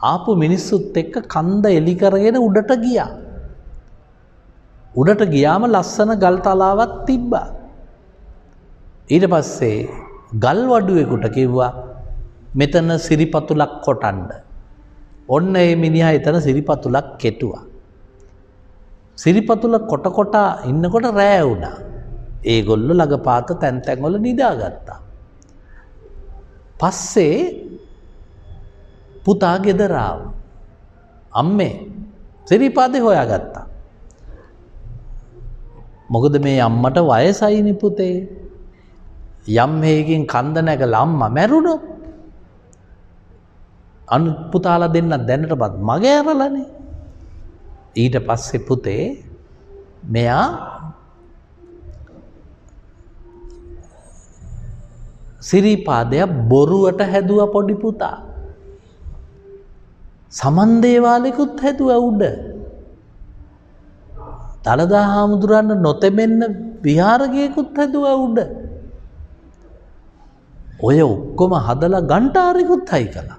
ආපු මිනිස්සුත් එක්ක කන්ද එලි කරගෙන උඩට ගියා. උඩට ගියාම ලස්සන ගල් තලාවක් තිබ්බා. ඊට පස්සේ ගල් වඩුවෙකුට කිව්වා මෙතන සිරිපතුලක් කොටන්න. ඔන්න ඒ මිනිහා එතන සිරිපතුලක් කෙටුවා. සිරිපතුල කොට කොටා ඉන්නකොට රෑ වුණා. ඒගොල්ලෝ ළඟපාත තැන් තැන් වල නිදාගත්තා. පස්සේ පුතා ගෙදර ආවා. අම්මේ සිරිපාදේ හොයාගත්තා. මොකද මේ අම්මට වයසයිනේ පුතේ. යම් හේකින් කන්ද නැගලා අම්මා මැරුණොත් අනිත් පුතාලා දෙන්න දැනටපත් මගේ ඇරලානේ. ඊට පස්සේ පුතේ මෙයා සිරිපාදය බොරුවට හැදුවා පොඩි පුතා. සමන් දේවාලෙකුත් හැදුවා උඩ. දළදා හාමුදුරන්ට නොතෙමෙන්න විහාරකයකුත් හැදුවා උඩ. ඔය ඔක්කොම හදලා ගන්ටාරෙකුත් හයි කළා.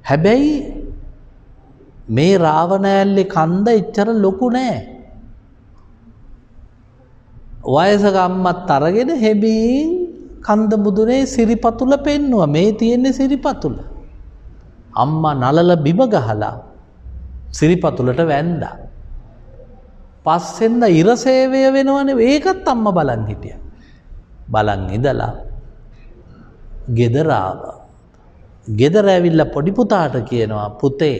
හැබැයි මේ රාවණ ඇල්ලේ කන්ද එච්චර ලොකු නෑ. වයසක අම්මත් අරගෙන හෙබින් කන්ද මුදුනේ සිරිපතුල පෙන්නුවා. මේ තියෙන්නේ සිරිපතුල. අම්මා නලල බිම ගහලා සිරිපතුලට වැන්දා. පස්සෙන්ද ඉර සේවය වෙනවනේ. ඒකත් අම්මා බලන් හිටියා. බලන් ඉඳලා ගෙදර ආවා. ගෙදර ඇවිල්ලා පොඩි පුතාට කියනවා පුතේ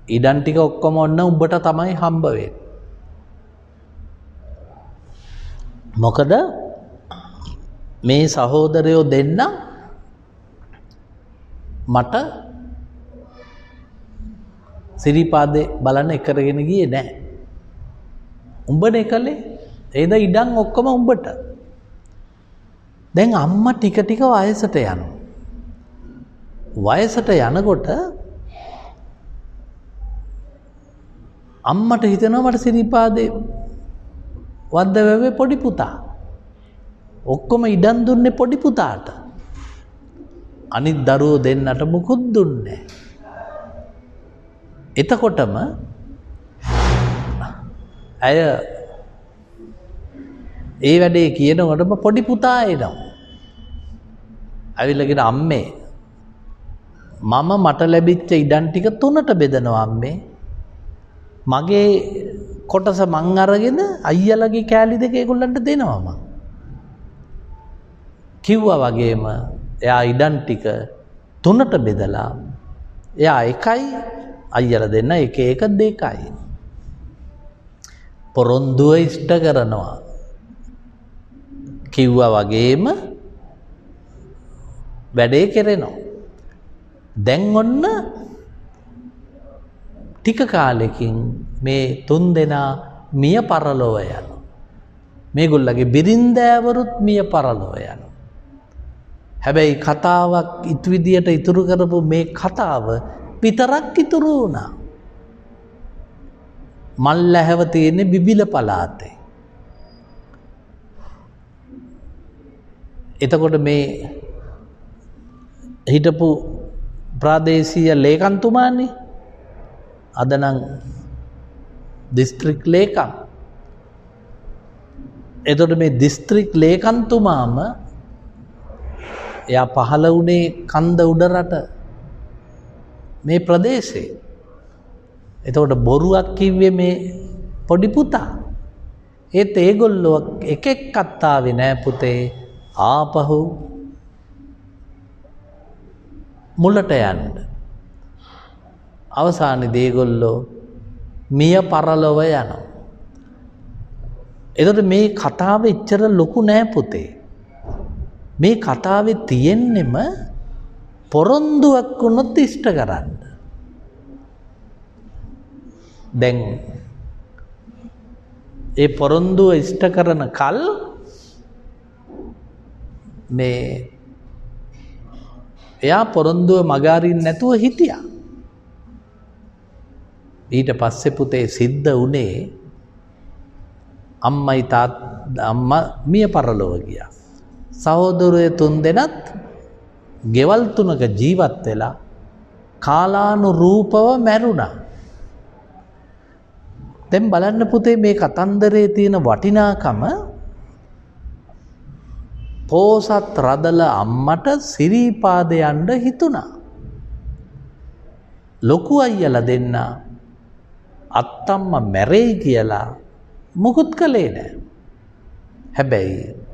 ඉඩම් ටික ඔක්කොම ඔන්න උඹට තමයි හම්බ වෙන්නේ. මොකද මේ සහෝදරයෝ දෙන්න මට සිරිපාදේ බලන්න එකරගෙන ගියේ නැහැ. උඹනේ කළේ. ඒද ඉඩම් ඔක්කොම උඹට. දැන් අම්මා ටික ටික වයසට යනවා. වයසට යනකොට අම්මට හිතෙනවා මට සිරිපාදේ වද්ද වැවේ පොඩි පුතා. ඔක්කොම ඉඩම් දුන්නේ පොඩි පුතාට. අනිත් දරුවෝ දෙන්නට මුකුත් දුන්නේ නැහැ. එතකොටම ඇය ඒ වැඩේ කියනකොටම පොඩි පුතා එනවා. ඇවිල්ලාගෙන අම්මේ මම මට ලැබිච්ච ඉඩම් ටික තුනට බෙදනවා අම්මේ. මගේ කොටස මං අරගෙන අයියලගේ කෑලි දෙක ඒගොල්ලන්ට දෙනවා මං. කිව්වා වගේම එයා ඉඩම් ටික තුනට බෙදලා එයා එකයි අයියලා දෙන්න එක එක දෙකයි. පොරොන්දුව ඉෂ්ට කරනවා. කිව්වා වගේම වැඩේ කෙරෙනවා. දැන් ඔන්න ටික කාලෙකින් මේ තුන් දෙනා මිය පරලොව යනවා. මේගොල්ලගේ බිරින්දෑවරුත් මිය පරලොව යනවා. හැබැයි කතාවක් විදියට ඉතුරු කරපු මේ කතාව විතරක් ඉතුරු වුණා. මල්ලැහැව තියෙන්නේ බිබිල පළාතේ. එතකොට මේ හිටපු ප්‍රාදේශීය ලේකම්තුමානේ අද නම් දිස්ත්‍රික් ලේකම්. එතකොට මේ දිස්ත්‍රික් ලේකම්තුමාම එයා පහළ වුණේ කන්ද උඩරට මේ ප්‍රදේශේ. එතකොට බොරුවක් කිව්වේ මේ පොඩි පුතා. ඒත් ඒගොල්ලෝ එකෙක්වත් ආවේ නෑ පුතේ ආපහු මුලට යන්න. අවසානයේ දේගොල්ලෝ මිය පරලොව යනවා. එතකොට මේ කතාව එච්චර ලොකු නෑ පුතේ. මේ කතාවේ තියෙන්නෙම පොරොන්දුවක් වුණොත් ඉෂ්ට කරන්න. දැන් ඒ පොරොන්දුව ඉෂ්ට කරන කල් මේ එයා පොරොන්දුව මගාරින් නැතුව හිටියා. ඊට පස්සේ පුතේ සිද්ධ වුණේ අම්මා මිය පරලොව ගියා. සහෝදරයෝ තුන්දෙනත් ගෙවල් තුනක ජීවත් වෙලා කාලානුරූපව මැරුණා. දැන් බලන්න පුතේ මේ කතන්දරේ තියෙන වටිනාකම. පෝසත් රදල අම්මට සිරීපාද යන්න හිතුණා. ලොකු අයියලා දෙන්න අත්තම්ම මැරෙයි කියලා මුකුත් කළේ නෑ. හැබැයි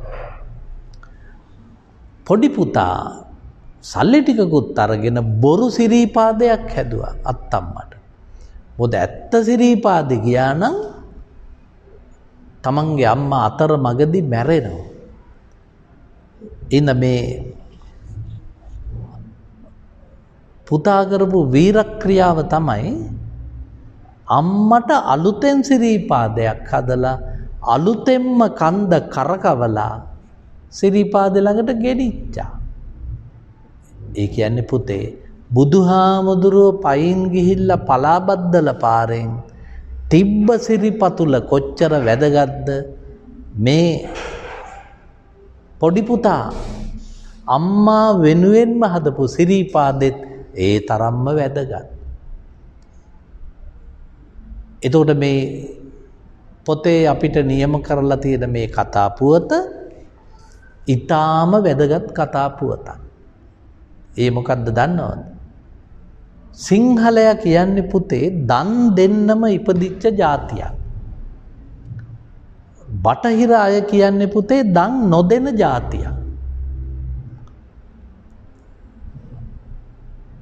පොඩි පුතා සල්ලි ටිකකුත් අරගෙන බොරු සිරීපාදයක් හැදුවා අත්තම්මට. මොකද ඇත්ත සිරීපාද ගියා නම් තමන්ගේ අම්මා අතර මගදී මැරෙනවා. ඉන්න මේ පුතා කරපු වීරක්‍රියාව තමයි අම්මට අලුතෙන් සිරීපාදයක් හදලා අලුතෙන්ම කන්ද කරකවලා සිරීපාද ළඟට ගෙනිච්චා. ඒ කියන්නේ පුතේ බුදුහාමුදුරුව පයින් ගිහිල්ලා පලාබද්දල පාරෙන් තිබ්බ සිරිපතුල කොච්චර වැදගත්ද මේ පොඩි පුතා අම්මා වෙනුවෙන්ම හදපු සිරීපාදෙත් ඒ තරම්ම වැදගත්. එතකොට මේ පොතේ අපිට නියම කරලා තියෙන මේ කතා පුවත ඊටාම වැදගත් කතා පුවතක්. ඒ මොකද්ද දන්නවද? සිංහලයා කියන්නේ පුතේ දන් දෙන්නම ඉපදිච්ච ජාතියක්. බටහිර අය කියන්නේ පුතේ දන් නොදෙන ජාතියක්.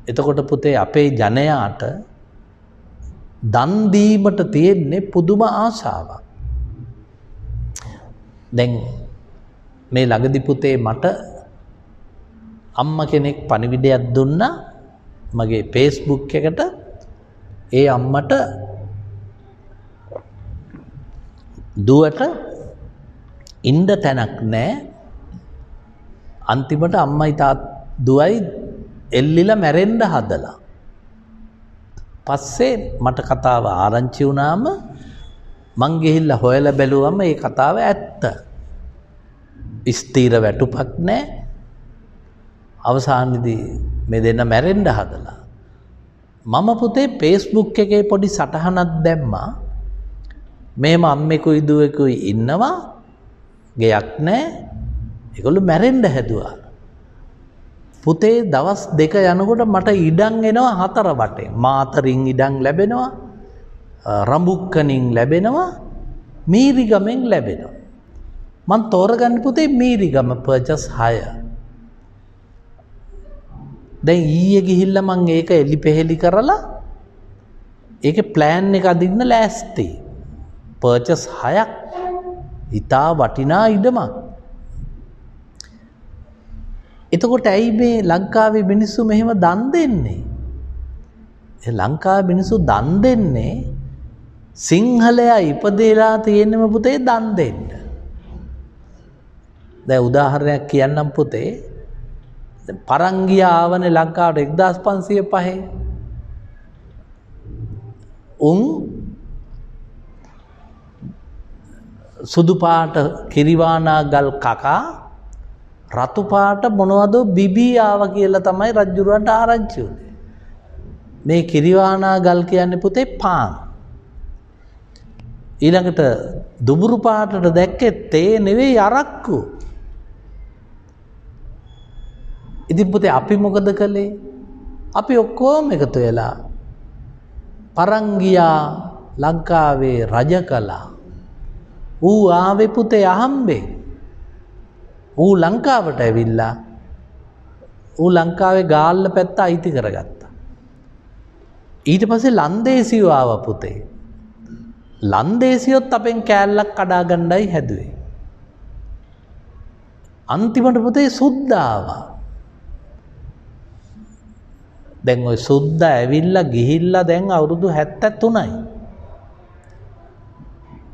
එතකොට පුතේ අපේ ජනයාට දන් දීමට තියෙන්නේ පුදුම ආශාවක්. දැන් මේ ළඟදි පුතේ මට අම්මා කෙනෙක් පණිවිඩයක් දුන්නා මගේ Facebook එකට. ඒ අම්මට දුවට ඉන්න තැනක් නැහැ. අන්තිමට අම්මයි දුවයි එල්ලිලා මැරෙන්න හදලා. පස්සේ මට කතාව ආරංචි වුණාම මං ගිහිල්ලා හොයලා බැලුවම මේ කතාව ඇත්ත. ස්ථීර වැටුපක් නැහැ. අවසානයේදී මේ දෙන්න මැරෙන්න හදලා. මම පුතේ Facebook එකේ පොඩි සටහනක් දැම්මා. මේම අම්මෙකුයි දුවෙකුයි ඉන්නවා. ගෙයක් නැහැ. ඒගොල්ලෝ මැරෙන්න හැදුවා. පුතේ දවස් දෙක යනකොට මට ඉඩම් එනවා 4 වටේ. මාතරින් ඉඩම් ලැබෙනවා. රඹුක්කනින් ලැබෙනවා. මීරිගමෙන් ලැබෙනවා. මං තෝරගන්න පුතේ මීරිගම පර්චස් 6. දැන් ඊයේ ගිහිල්ලා මං ඒක එලි පෙහෙලි කරලා ඒකේ ප්ලෑන් එක අදින්න ලෑස්ති. පර්චස් 6ක්. ඉතා වටිනා ඉඩමක්. එතකොට ඇයි මේ ලංකාවේ මිනිස්සු මෙහෙම දන් දෙන්නේ? ඒ ලංකාවේ මිනිස්සු දන් දෙන්නේ සිංහලයා ඉපදෙලා තියෙනම පුතේ දන් දෙන්න. දැන් උදාහරණයක් කියන්නම් පුතේ. පරංගිය ආවනේ ලංකාවට 1505. උන් සුදු පාට කිරිවානා ගල් කකා රතු පාට මොනවද බිබී ආව කියලා තමයි රජුරවන්ට ආරංචි වුනේ. මේ කිරිවානා ගල් කියන්නේ පුතේ පාන්. ඊළඟට දුඹුරු පාටට දැක්කේ තේ නෙවෙයි අරක්කු. ඉතින් පුතේ අපි මොකද කළේ? අපි ඔක්කොම එකතු වෙලා පරංගියා ලංකාවේ රජ කළා. ඌ ආවේ පුතේ අහම්බේ. ඌ ලංකාවට ඇවිල්ලා ඌ ලංකාවේ ගාල්ල පැත්ත අයිති කරගත්තා. ඊට පස්සේ ලන්දේසියෝ ආවා පුතේ. ලන්දේසියොත් අපෙන් කෑල්ලක් කඩා ගන්නයි හැදුවේ. අන්තිමට පුතේ සුද්ද ආවා. දැන් ওই සුද්ද ඇවිල්ලා ගිහිල්ලා දැන් අවුරුදු 73යි.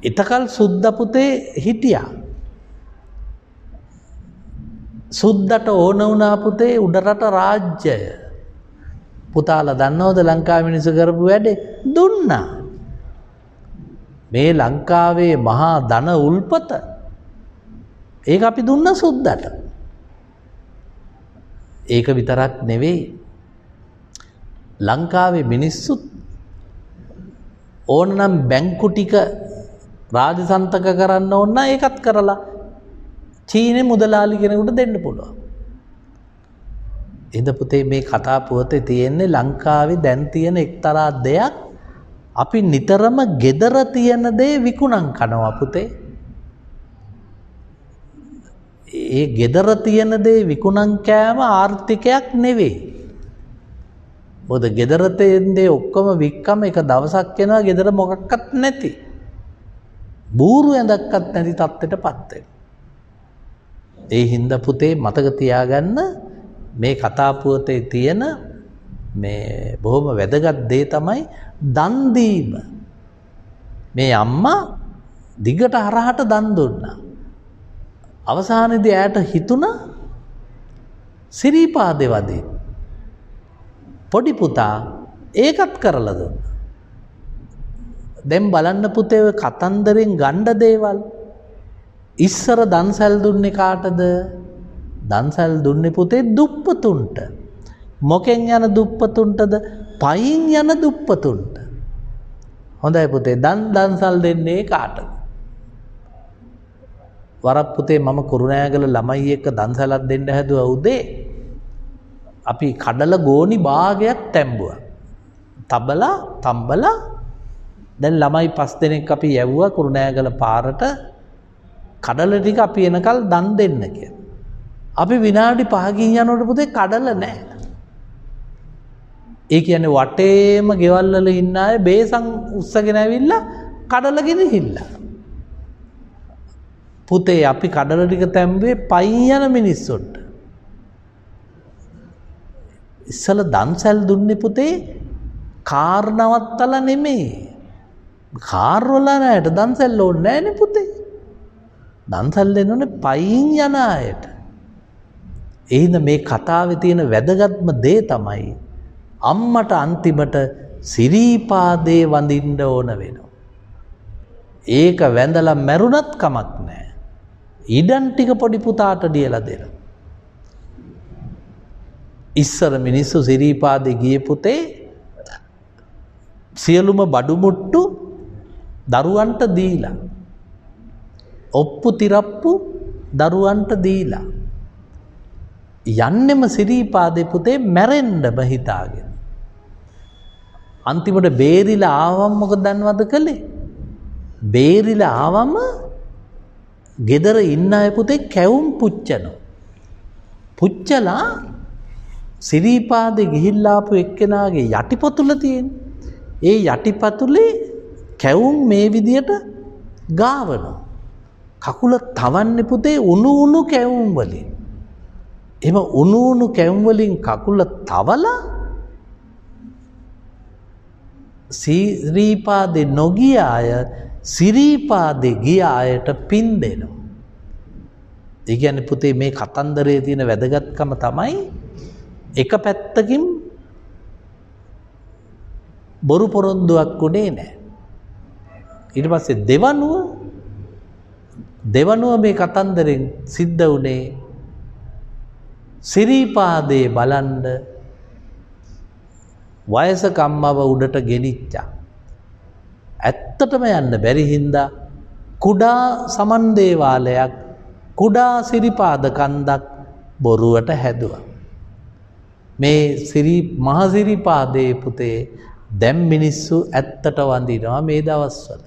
එතකල් සුද්ද පුතේ හිටියා. සුද්දට ඕන වුණා පුතේ උඩරට රාජ්‍යය. පුතාලා දන්නවද ලංකාවේ මිනිස්සු කරපු වැඩේ? දුන්නා. මේ ලංකාවේ මහා ධන උල්පත ඒක අපි දුන්න සුද්දට. ඒක විතරක් නෙවෙයි. ලංකාවේ මිනිස්සුත් ඕනනම් බැංකු ටික රාජසන්තක කරන්න ඕන නම් ඒකත් කරලා චීනේ මුදලාලි කෙනෙකුට දෙන්න පුළුවන්. එද පුතේ මේ කතා පුවතේ තියෙන්නේ ලංකාවේ දැන් තියෙන එක්තරා දෙයක් අපි නිතරම gedara තියෙන දේ විකුණන් කනවා පුතේ. ඒ gedara තියෙන දේ විකුණන් කෑම ආර්ථිකයක් නෙවෙයි. මොකද gedara තියෙන දේ ඔක්කොම වික්කම එක දවසක් එනවා gedara මොකක්වත් නැති. බూరు ඇඳක්වත් නැති තත්ත්වයටපත් වෙනවා. ඒ හින්දා පුතේ මතක තියාගන්න මේ කතා පුවතේ තියෙන මේ බොහොම වැදගත් දේ තමයි දන් දීම. මේ අම්මා දිගට හරහට දන් දුන්නා. අවසානයේදී ඈට හිතුණා සිරිපාදේ වදින්න. පොඩි පුතා ඒකත් කරලා දුන්නා. දැන් බලන්න පුතේ ඔය කතන්දරෙන් ගණ්ඩ දේවල්. ඉස්සර දන්සැල් දුන්නේ කාටද? දන්සැල් දුන්නේ පුතේ දුප්පතුන්ට. මොකෙන් යන දුප්පතුන්ටද? පයින් යන දුප්පතුන්ට. හොඳයි පුතේ දන්සල් දෙන්නේ කාටද? වරක් පුතේ මම කුරුණෑගල ළමයි එක්ක දන්සැලක් දෙන්න හැදුවා උදේ. අපි කඩල ගෝනි භාගයක් තැම්බුවා. තම්බලා දැන් ළමයි 5 දෙනෙක් අපි යවුවා කුරුණෑගල පාරට කඩල ටික අපි එනකල් දන් දෙන්න කියලා. අපි විනාඩි 5කින් යනකොට පුතේ කඩල නැහැ. ඒ කියන්නේ වටේම ගෙවල් වල ඉන්න අය බේසන් උස්සගෙන ඇවිල්ලා කඩල ගෙනහිල්ලා. පුතේ අපි කඩල ටික තැම්බුවේ පයින් යන මිනිස්සුන්ට. ඉස්සල දන්සැල් දුන්නේ පුතේ කාර් නවත්තලා නෙමෙයි. කාර් වල නෑට දන්සැල් ඕනේ නෑනේ පුතේ. දන්සැල් දෙන්නේ පයින් යන අයට. එහෙනම් මේ කතාවේ තියෙන වැදගත්ම දේ තමයි අම්මට අන්තිමට සිරිපාදේ වඳින්න ඕන වෙනවා. ඒක වැඳලා මැරුණත් කමක් නෑ. ඉඩම් ටික පොඩි පුතාට දීලා දෙනවා. ඉස්සර මිනිස්සු සිරිපාදේ ගියේ පුතේ සියලුම බඩු මුට්ටු දරුවන්ට දීලා. ඔප්පු තිරප්පු දරුවන්ට දීලා. යන්නෙම සිරිපාදේ පුතේ මැරෙන්නම හිතාගෙන. අන්තිමට බේරිලා ආවම මොකද දන්නවද කළේ? බේරිලා ආවම ගෙදර ඉන්න අය පුතේ කැවුම් පුච්චනවා. පුච්චලා සිරිපාදේ ගිහිල්ලා ආපු එක්කෙනාගේ යටිපතුල තියෙන. ඒ යටිපතුලේ කැවුම් මේ විදියට ගාවනවා. කකුල තවන්නේ පුතේ උණු කැවුම් වලින්. එහෙම උණු කැවුම් වලින් කකුල තවලා සිරිපාදේ නොගිය අය සිරිපාදේ ගිය අයට පින් දෙනවා. ඒ කියන්නේ පුතේ මේ කතන්දරයේ තියෙන වැදගත්කම තමයි එක පැත්තකින් බොරු පොරොන්දුවක් උනේ නැහැ. ඊට පස්සේ දෙවනුව මේ කතන්දරෙන් සිද්ධ වුණේ සිරිපාදේ බලන්න වයසක අම්මව උඩට ගෙනිච්චා. ඇත්තටම යන්න බැරි හින්දා කුඩා සමන් දේවාලයක් කුඩා සිරිපාද කන්දක් බොරුවට හැදුවා. මේ මහ සිරිපාදේ පුතේ දැන් මිනිස්සු ඇත්තට වඳිනවා මේ දවස්වල.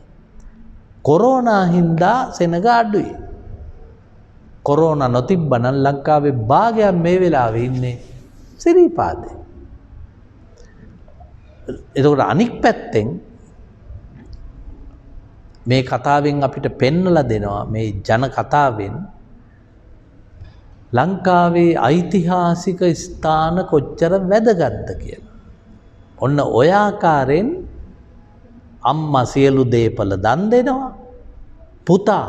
කොරෝනා හින්දා සෙනග අඩුයි. කොරෝනා නොතිබ්බනම් ලංකාවේ භාගයක් මේ වෙලාවේ ඉන්නේ සිරිපාදේ. එතකොට අනික් පැත්තෙන් මේ කතාවෙන් අපිට පෙන්නලා දෙනවා මේ ජන කතාවෙන් ලංකාවේ ඓතිහාසික ස්ථාන කොච්චර වැදගත්ද කියලා. ඔන්න ඔය ආකාරයෙන් අම්මා සියලු දේපල දන් දෙනවා. පුතා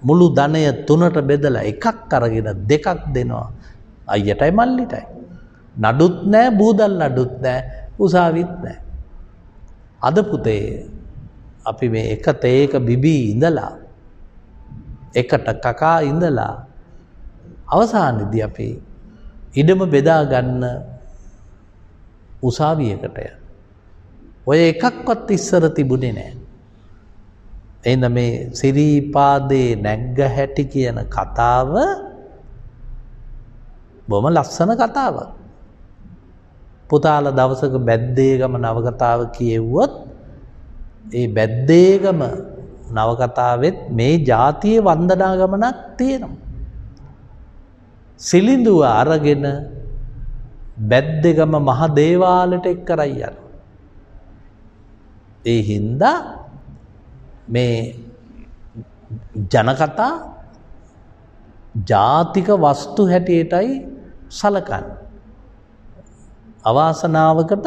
මුළු ධනය 3ට බෙදලා එකක් අරගෙන 2ක් දෙනවා අයියටයි මල්ලිටයි. නඩුත් නැහැ, බූදල් නඩුත් නැහැ, උසාවිත් නැහැ. අද පුතේ අපි මේ එක තේක බිබී ඉඳලා එකට කකා ඉඳලා අවසානයේදී අපි ඉඩම බෙදා ගන්න උසාවියකට යන. ඔය එකක්වත් ඉස්සර තිබුණේ නැහැ. එහෙනම් මේ සිරිපාදේ නැග්ග හැටි කියන කතාව බොහොම ලස්සන කතාවක්. පුතාලා දවසක බැද්දේගම නවකතාව කියෙව්වොත් ඒ බැද්දේගම නවකතාවෙත් මේ ජාතියේ වන්දනා ගමනක් තියෙනවා. සිලිඳුව අරගෙන බැද්දේගම මහ දේවාලයට එක් කරයි යනවා. ඒ හින්දා මේ ජනකතා ජාතික වස්තු හැටියටයි සලකන්නේ. අවාසනාවකට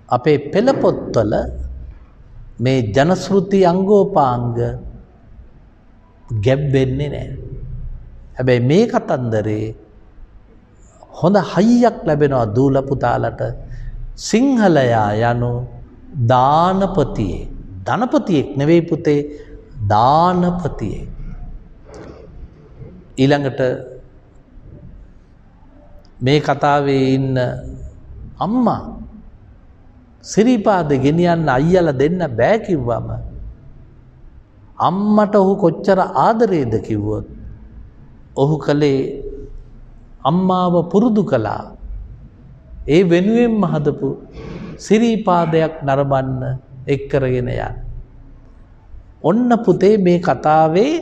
අපේ පෙළ පොත්වල මේ ජනශ්‍රුති අංගෝපාංග ගැබ් වෙන්නේ නැහැ. හැබැයි මේ කතන්දරේ හොඳ හයියක් ලැබෙනවා දූල පුතාලට. සිංහලයා යනු දානපතියේ, ධනපතියෙක් නෙවෙයි පුතේ, දානපතියේ. ඊළඟට මේ කතාවේ ඉන්න අම්මා සිරිපාද ගෙනියන්න අයියලා දෙන්න බෑ කිව්වම අම්මට ඔහු කොච්චර ආදරේද කිව්වොත් ඔහු කලේ අම්මාව පුරුදු කළා. ඒ වෙනුවෙන්ම හදපු සිරිපාදයක් නරඹන්න එක් කරගෙන යන්න. ඔන්න පුතේ මේ කතාවේ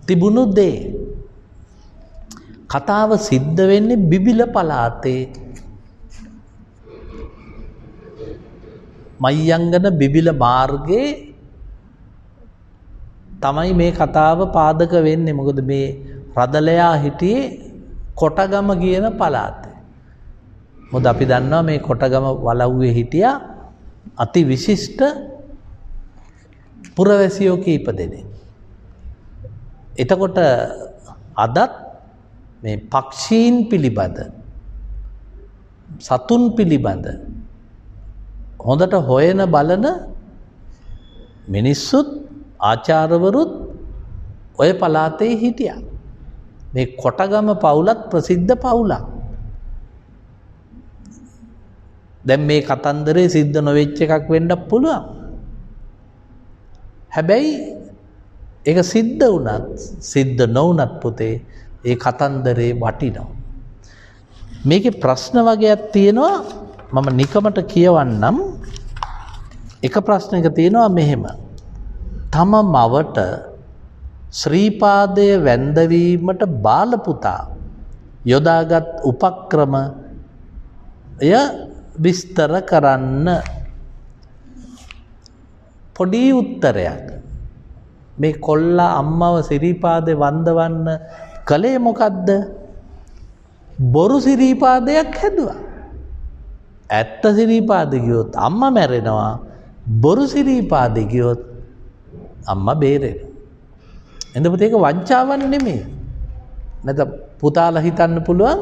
තිබුණු දේ. කතාව සිද්ධ වෙන්නේ බිබිල පළාතේ මයංගන බිබිල මාර්ගයේ තමයි මේ කතාව පාදක වෙන්නේ. මොකද මේ රදලයා හිටියේ කොටගම කියන පළාතේ. මොකද අපි දන්නවා මේ කොටගම වලව්වේ හිටියා අති විශිෂ්ට පුරවැසියෝ කීප දෙනෙක්. එතකොට අදත් මේ පක්ෂීන් පිළිබඳ සතුන් පිළිබඳ හොඳට හොයන බලන මිනිස්සුත් ආචාර්යවරුත් ඔය පළාතේ හිටියා. මේ කොටගම පවුලත් ප්‍රසිද්ධ පවුලක්. දැන් මේ කතන්දරේ සිද්ධ නොවෙච්ච එකක් වෙන්නත් පුළුවන්. හැබැයි ඒක සිද්ධ වුණත් සිද්ධ නොවුණත් පුතේ ඒ කතන්දරේ වටිනවා. මේකේ ප්‍රශ්න වගේක් තියෙනවා. මම නිකමට කියවන්නම්. එක ප්‍රශ්නයක තියෙනවා මෙහෙම. තම මවට ශ්‍රීපාදය වැන්දවීමට බාල පුතා යොදාගත් උපක්‍රමය විස්තර කරන්න. පොඩි උත්තරයක්. මේ කොල්ලා අම්මව සිරිපාදේ වන්දවන්න කලේ මොකද්ද? බොරු සිරිපාදයක් හැදුවා. ඇත්ත සිරිපාදේ ගියොත් අම්මා මැරෙනවා. බොරු සිරිපාදේ ගියොත් අම්මා බේරෙනවා. එතකොට ඒක වංචාවක් නෙමෙයි. නැත්නම් පුතාලා හිතන්න පුළුවන්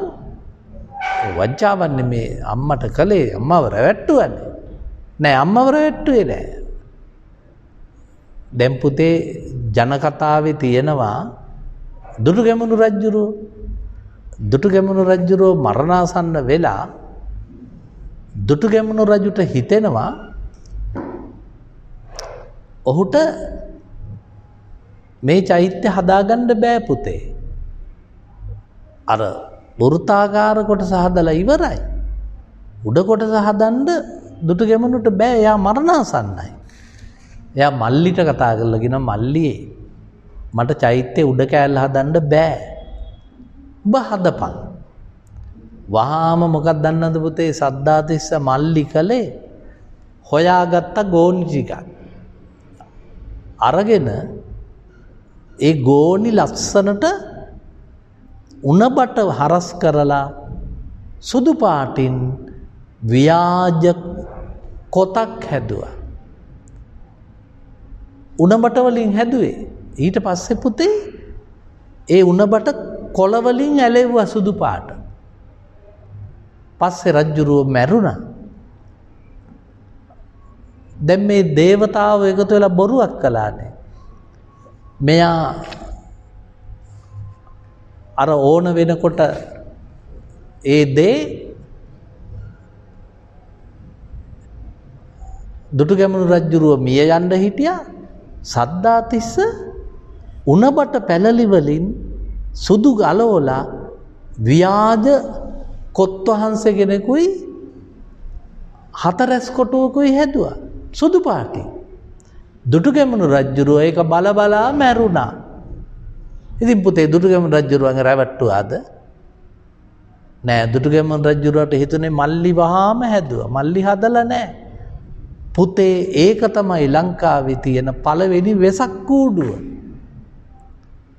ඒ වංචාවක් නෙමෙයි අම්මට කලේ අම්මව රැවට්ටුවනේ. නෑ අම්මව රැවට්ටුවේ නෑ. දැන් පුතේ ජන කතාවේ තියෙනවා දුටුගැමුණු රජුරෝ මරණාසන්න වෙලා දුටුගැමුණු රජුට හිතෙනවා ඔහුට මේ චෛත්‍ය හදාගන්න බෑ පුතේ. අර වෘත්තාකාර කොටස හදලා ඉවරයි. උඩ කොටස හදන්න දුටුගැමුණුට බෑ. එයා මරණාසන්නයි. එයා මල්ලිට කතා කරලා කියන මල්ලියේ මට චෛත්‍ය උඩ කෑල්ල හදන්න බෑ. ඔබ හදපන්. වහාම මොකක්ද දන්නවද පුතේ සද්ධාතිස්ස මල්ලි කලේ හොයාගත්ත ගෝනි ටිකක් අරගෙන ඒ ගෝනි ලස්සනට උණබට හරස් කරලා සුදු පාටින් ව්‍යාජ කොතක් හැදුවා. උණබට වලින් හැදුවේ. ඊට පස්සේ පුතේ ඒ උණබට කොළ වලින් ඇලෙව්වා සුදු පාට. පස්සේ රජුරුව මැරුණා. දැන් මේ දේවතාවෝ එකතු වෙලා බොරුවක් කළානේ. මෙයා අර ඕන වෙනකොට ඒ දේ දුටුගැමුණු රජුරුව මිය යන්න හිටියා. සද්ධාතිස්ස උණබට පැලලි වලින් සුදු ගලවලා ව්‍යාජ කොත් වහන්සේ කෙනෙකුයි හතරැස් කොටුවකුයි හැදුවා සුදු පාටින්. දුටුගැමුණු රජුරුව ඒක බලා මැරුණා. ඉතින් පුතේ දුටුගැමුණු රජුරුවන්ගේ රැවට්ටුවාද? නෑ. දුටුගැමුණු රජුරුවට හිතුනේ මල්ලි වහාම හැදුවා. මල්ලි හදලා නෑ. පුතේ ඒක තමයි ලංකාවේ තියෙන පළවෙනි වෙසක් කූඩුව.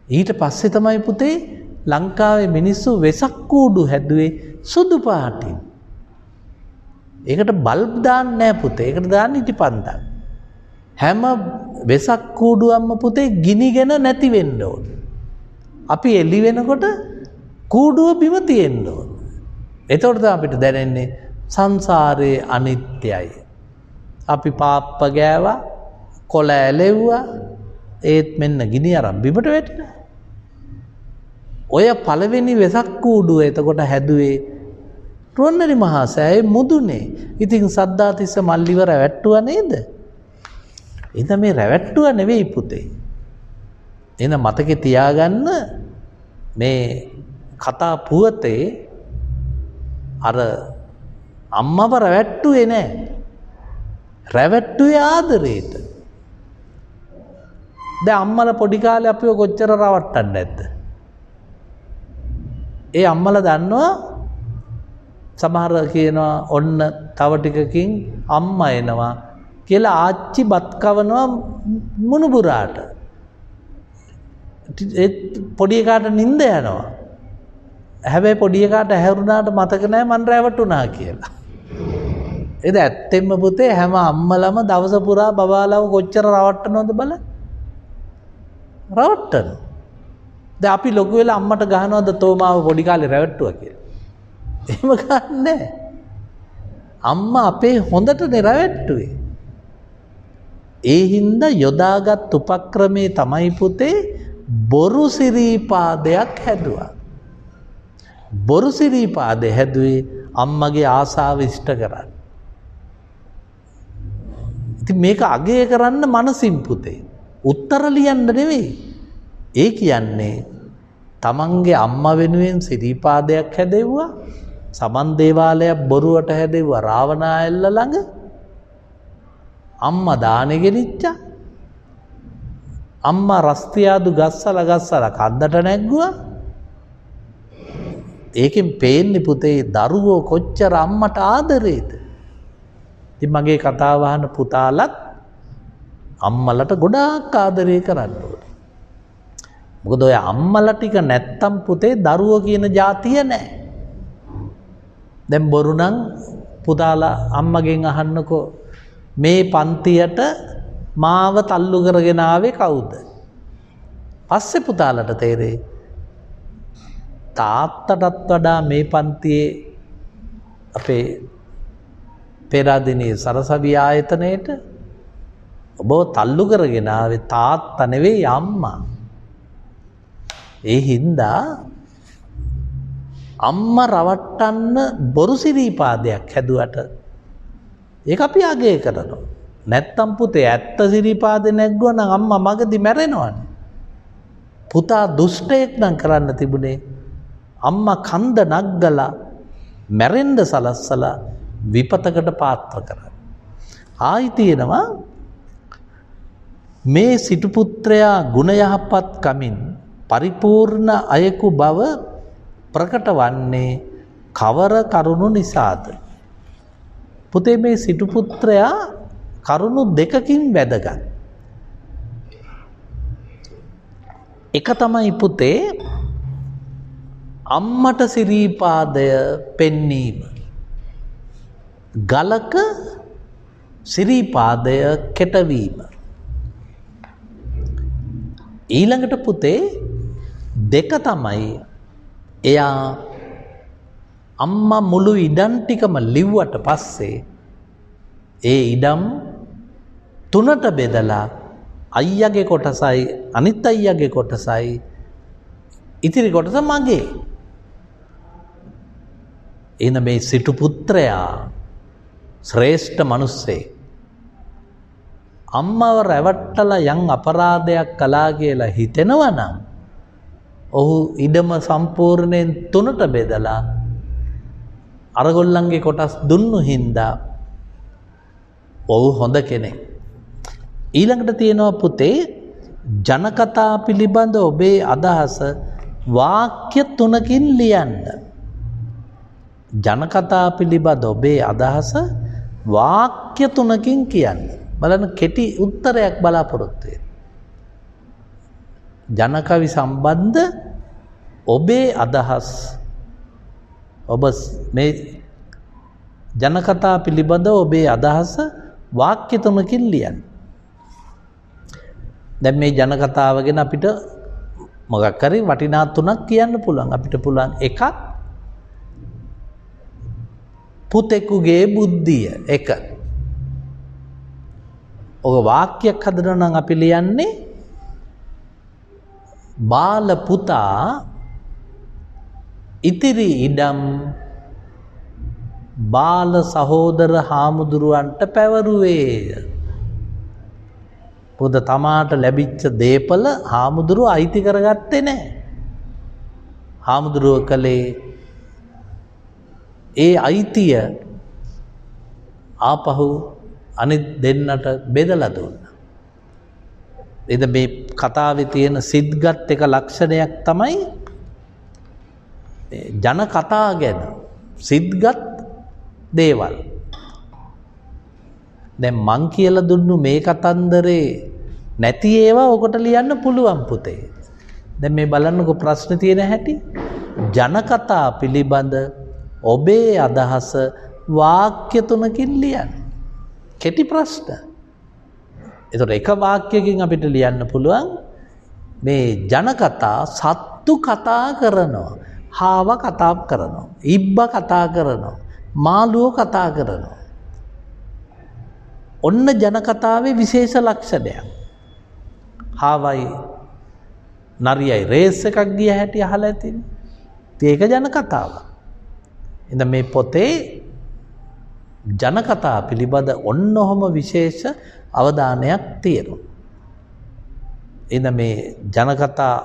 ඊට පස්සේ තමයි පුතේ ලංකාවේ මිනිස්සු වෙසක් කූඩු හැදුවේ සුදු පාටින්. ඒකට බල්බ් දාන්නේ නෑ පුතේ. ඒකට දාන්නේ ඉටිපන්දක්. හැම වෙසක් කූඩුවක්ම පුතේ ගිනිගෙන නැති වෙන්න ඕන. අපි එළි වෙනකොට කූඩුව බිම තියෙන්න ඕන. එතකොට තමයි අපිට දැනෙන්නේ සංසාරේ අනිත්‍යයි. අපි පාප්ප ගෑවා, කොළ ඇලෙව්වා, ඒත් මෙන්න ගිනි අරන් බිමට වැටෙනවා. ඔය පළවෙනි වෙසක් කූඩුව එතකොට හැදුවේ රුවන්වැලි මහා සෑයේ මුදුනේ. ඉතින් සද්ධාතිස්ස මල්ලිව රැවට්ටුවා නේද? එහෙනම් මේ රැවට්ටුවා නෙවෙයි පුතේ. එහෙනම් මතකේ තියාගන්න මේ කතා පුවතේ අර අම්මව රැවට්ටුවේ නෑ. රැවට්ටුවේ ආදරේට. දැන් අම්මලා පොඩි කාලේ අපිව කොච්චර රවට්ටන්නේ නැද්ද? ඒ අම්මලා දන්නවා සමහර කියනවා ඔන්න තව ටිකකින් අම්මා එනවා කියලා ආච්චි බත් කවනවා මුණුබුරාට. ඒ පොඩි එකාට නිින්ද යනවා. හැබැයි පොඩි එකාට ඇහැරුණාට මතක නැහැ මන් රැවටුණා කියලා. ඒක ඇත්තෙන්ම පුතේ හැම අම්මලම දවස පුරා බබාලව කොච්චර රවට්ටනවද බලන්න. රවට්ටන. දැන් අපි ලොකු වෙලා අම්මට ගහනවද තෝමාව පොඩි කාලේ රැවට්ටුවා කියලා. එහෙම ගන්නෑ. අම්මා අපේ හොඳටනේ රැවට්ටුවේ. ඒ හින්දා යොදාගත් උපක්‍රමේ තමයි පුතේ බොරු සිරීපාදයක් හැදුවා. බොරු සිරීපාදේ හැදුවේ අම්මගේ ආසාව ඉෂ්ට කරන්න. ඉතින් මේක අගය කරන්න මනසින් පුතේ. උත්තර ලියන්න නෙවෙයි. ඒ කියන්නේ තමන්ගේ අම්මා වෙනුවෙන් සිරීපාදයක් හැදෙව්වා. සමන් දේවාලයක් බොරුවට හැදෙව්වා රාවණායල්ල ළඟ. අම්මා දානෙ ගෙනිච්චා. අම්මා රස්තියාදු ගස්සලා කන්දට නැග්ගුවා. ඒකෙන් පේන්නේ පුතේ දරුවෝ කොච්චර අම්මට ආදරේද. ඉතින් මගේ කතාව අහන පුතාලත් අම්මලට ගොඩාක් ආදරේ කරන්න ඕනේ. මොකද ඔය අම්මලා ටික නැත්තම් පුතේ දරුවෝ කියන જાතිය නැහැ. දැන් බොරු නම් පුතාලා අම්මගෙන් අහන්නකෝ මේ පන්තියට මාව තල්ලු කරගෙන ආවේ කවුද? පස්සේ පුතාලට තේරෙයි තාත්තටත් වඩා මේ පන්තියේ අපේ පෙරදිනේ සරසවි ආයතනයේට ඔබ තල්ලු කරගෙන ආවේ තාත්තා නෙවෙයි අම්මා. ඒ හින්දා අම්මා රවට්ටන්න බොරු සිරීපාදයක් හැදුවට ඒක අපි අගය කරනවා. නැත්තම් පුතේ ඇත්ත සිරීපාදේ නැග්ගුවා නම් අම්මා මගදී මැරෙනවනේ. පුතා දුෂ්ටයෙක් නම් කරන්න තිබුණේ අම්මා කන්ද නග්ගලා මැරෙන්න සලස්සලා විපතකට පාත්‍ර කරන්න. ආයි තියෙනවා මේ සිටු පුත්‍රයා ගුණ යහපත් කමින් පරිපූර්ණ අයෙකු බව ප්‍රකට වන්නේ කවර කරුණු නිසාද? පුතේ මේ සිටු පුත්‍රයා කරුණු දෙකකින් වැදගත්. එක තමයි පුතේ අම්මට සිරීපාදය පෙන්වීම. ගලක සිරීපාදය කෙටවීම. ඊළඟට පුතේ දෙක තමයි එයා අම්මා මුළු ඉඩම් ටිකම ලිව්වට පස්සේ ඒ ඉඩම් තුනට බෙදලා අයියාගේ කොටසයි අනිත් අයියාගේ කොටසයි ඉතිරි කොටස මගේ. එන මේ සිටු පුත්‍රයා ශ්‍රේෂ්ඨ මිනිස්සේ අම්මව රැවට්ටලා යම් අපරාධයක් කළා කියලා හිතෙනවා නම් ඔහු ඉඩම සම්පූර්ණයෙන් තුනට බෙදලා අරගොල්ලන්ගේ කොටස් දුන්නු හින්දා ඔහු හොඳ කෙනෙක්. ඊළඟට තියෙනවා පුතේ ජනකතා පිළිබඳ ඔබේ අදහස වාක්‍ය තුනකින් ලියන්න. ජනකතා පිළිබඳ ඔබේ අදහස වාක්‍ය තුනකින් කියන්න. බලන්න කෙටි උත්තරයක් බලාපොරොත්තු වෙන්න. ජනකවි සම්බන්ධ ඔබේ අදහස් ඔබ මේ ජනකතා පිළිබඳ ඔබේ අදහස වාක්‍ය තුනකින් ලියන්න. දැන් මේ ජනකතාව ගැන අපිට මොකක් හරි වටිනා තුනක් කියන්න පුළුවන්. අපිට පුළුවන් එකක් පුතෙකුගේ බුද්ධිය එක. ඔක වාක්‍යයක් හදනවා නම් අපි ලියන්නේ බාල පුතා ඉතිරි ඉඩම් බාල සහෝදර හාමුදුරුවන්ට පැවරුවේය. පොද තමාට ලැබිච්ච දේපල හාමුදුරුව අයිති කරගත්තේ නැහැ. හාමුදුරුව කලේ ඒ අයිතිය ආපහු අනිත් දෙන්නට බෙදලා දුන්නා. එද මේ කතාවේ තියෙන සිද්ගත් එක ලක්ෂණයක් තමයි ජන කතා ගැන සිද්ගත් දේවල්. දැන් මං කියලා දුන්නු මේ කතන්දරේ නැති ඒවා ඔකට ලියන්න පුළුවන් පුතේ. දැන් මේ බලන්නකෝ ප්‍රශ්න තියෙන හැටි. ජන කතා පිළිබඳ ඔබේ අදහස වාක්‍ය තුනකින් ලියන්න. කෙටි ප්‍රශ්න. ඒතකොට එක වාක්‍යයකින් අපිට ලියන්න පුළුවන් මේ ජන කතා සත්තු කතා කරනවා, හාව කතා කරනවා, ඉබ්බ කතා කරනවා, මාළුව කතා කරනවා. ඔන්න ජන කතාවේ විශේෂ ලක්ෂණයක්. හාවයි නරියයි රේස් එකක් ගිය හැටි අහලා ඇතිනේ. ඒක ජන කතාව. ඉතින් මේ පොතේ ජන කතා පිළිබඳ ඔන්න ඔහොම විශේෂ අවධානයක් තියෙනවා. එන මේ ජන කතා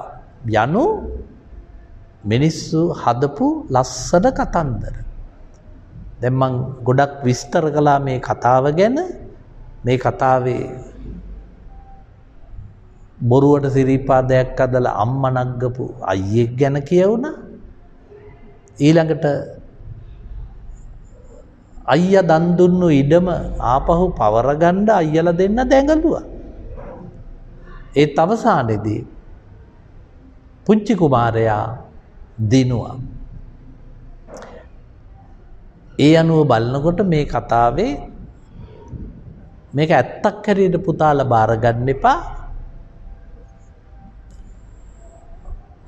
යනු මිනිස්සු හදපු ලස්සන කතන්දර. දැන් මම ගොඩක් විස්තර කළා මේ කතාව ගැන. මේ කතාවේ බොරුවට සිරීපාදයක් අදලා අම්මා නග්ගපු අයියෙක් ගැන කියවුණා. ඊළඟට අයියා දන් දුන්නු ඉඩම ආපහු පවර ගන්න අයියලා දෙන්න දැඟලුවා. ඒත් අවසානයේදී පුංචි කුමාරයා දිනුවා. ඒ අනුව බලනකොට මේ කතාවේ මේක ඇත්තක් හැටියට පුතාලා බාර ගන්න එපා.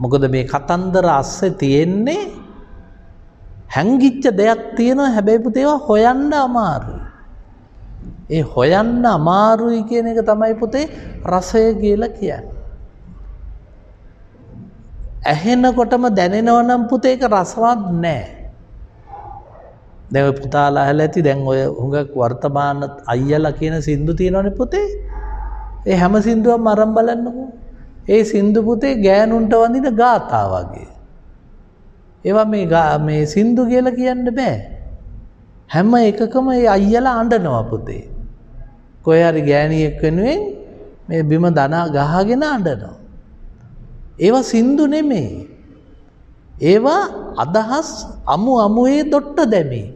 මොකද මේ කතන්දර අස්සේ තියෙන්නේ හැංගිච්ච දෙයක් තියෙනවා හැබැයි පුතේ ඒවා හොයන්න අමාරුයි. ඒ හොයන්න අමාරුයි කියන එක තමයි පුතේ රසය කියලා කියන්නේ. ඇහෙනකොටම දැනෙනවා නම් පුතේ ඒක රසවත් නෑ. දැන් ඔය පුතාලා අහලා ඇති දැන් ඔය හුඟක් වර්තමාන අයියලා කියන සින්දු තියෙනවනේ පුතේ. ඒ හැම සින්දුවක්ම අරන් බලන්නකෝ. ඒ සින්දු පුතේ ගෑනුන්ට වඳින ගාථා වගේ. ඒවා මේ සින්දු කියලා කියන්න බෑ. හැම එකකම ඒ අයියලා අඬනවා පුතේ. කොහේ හරි ගෑණියෙක් වෙනුවෙන් මේ බිම දනා ගහගෙන අඬනවා. ඒවා සින්දු නෙමෙයි. ඒවා අදහස් අමු අමුවේ දොට්ට දැමී.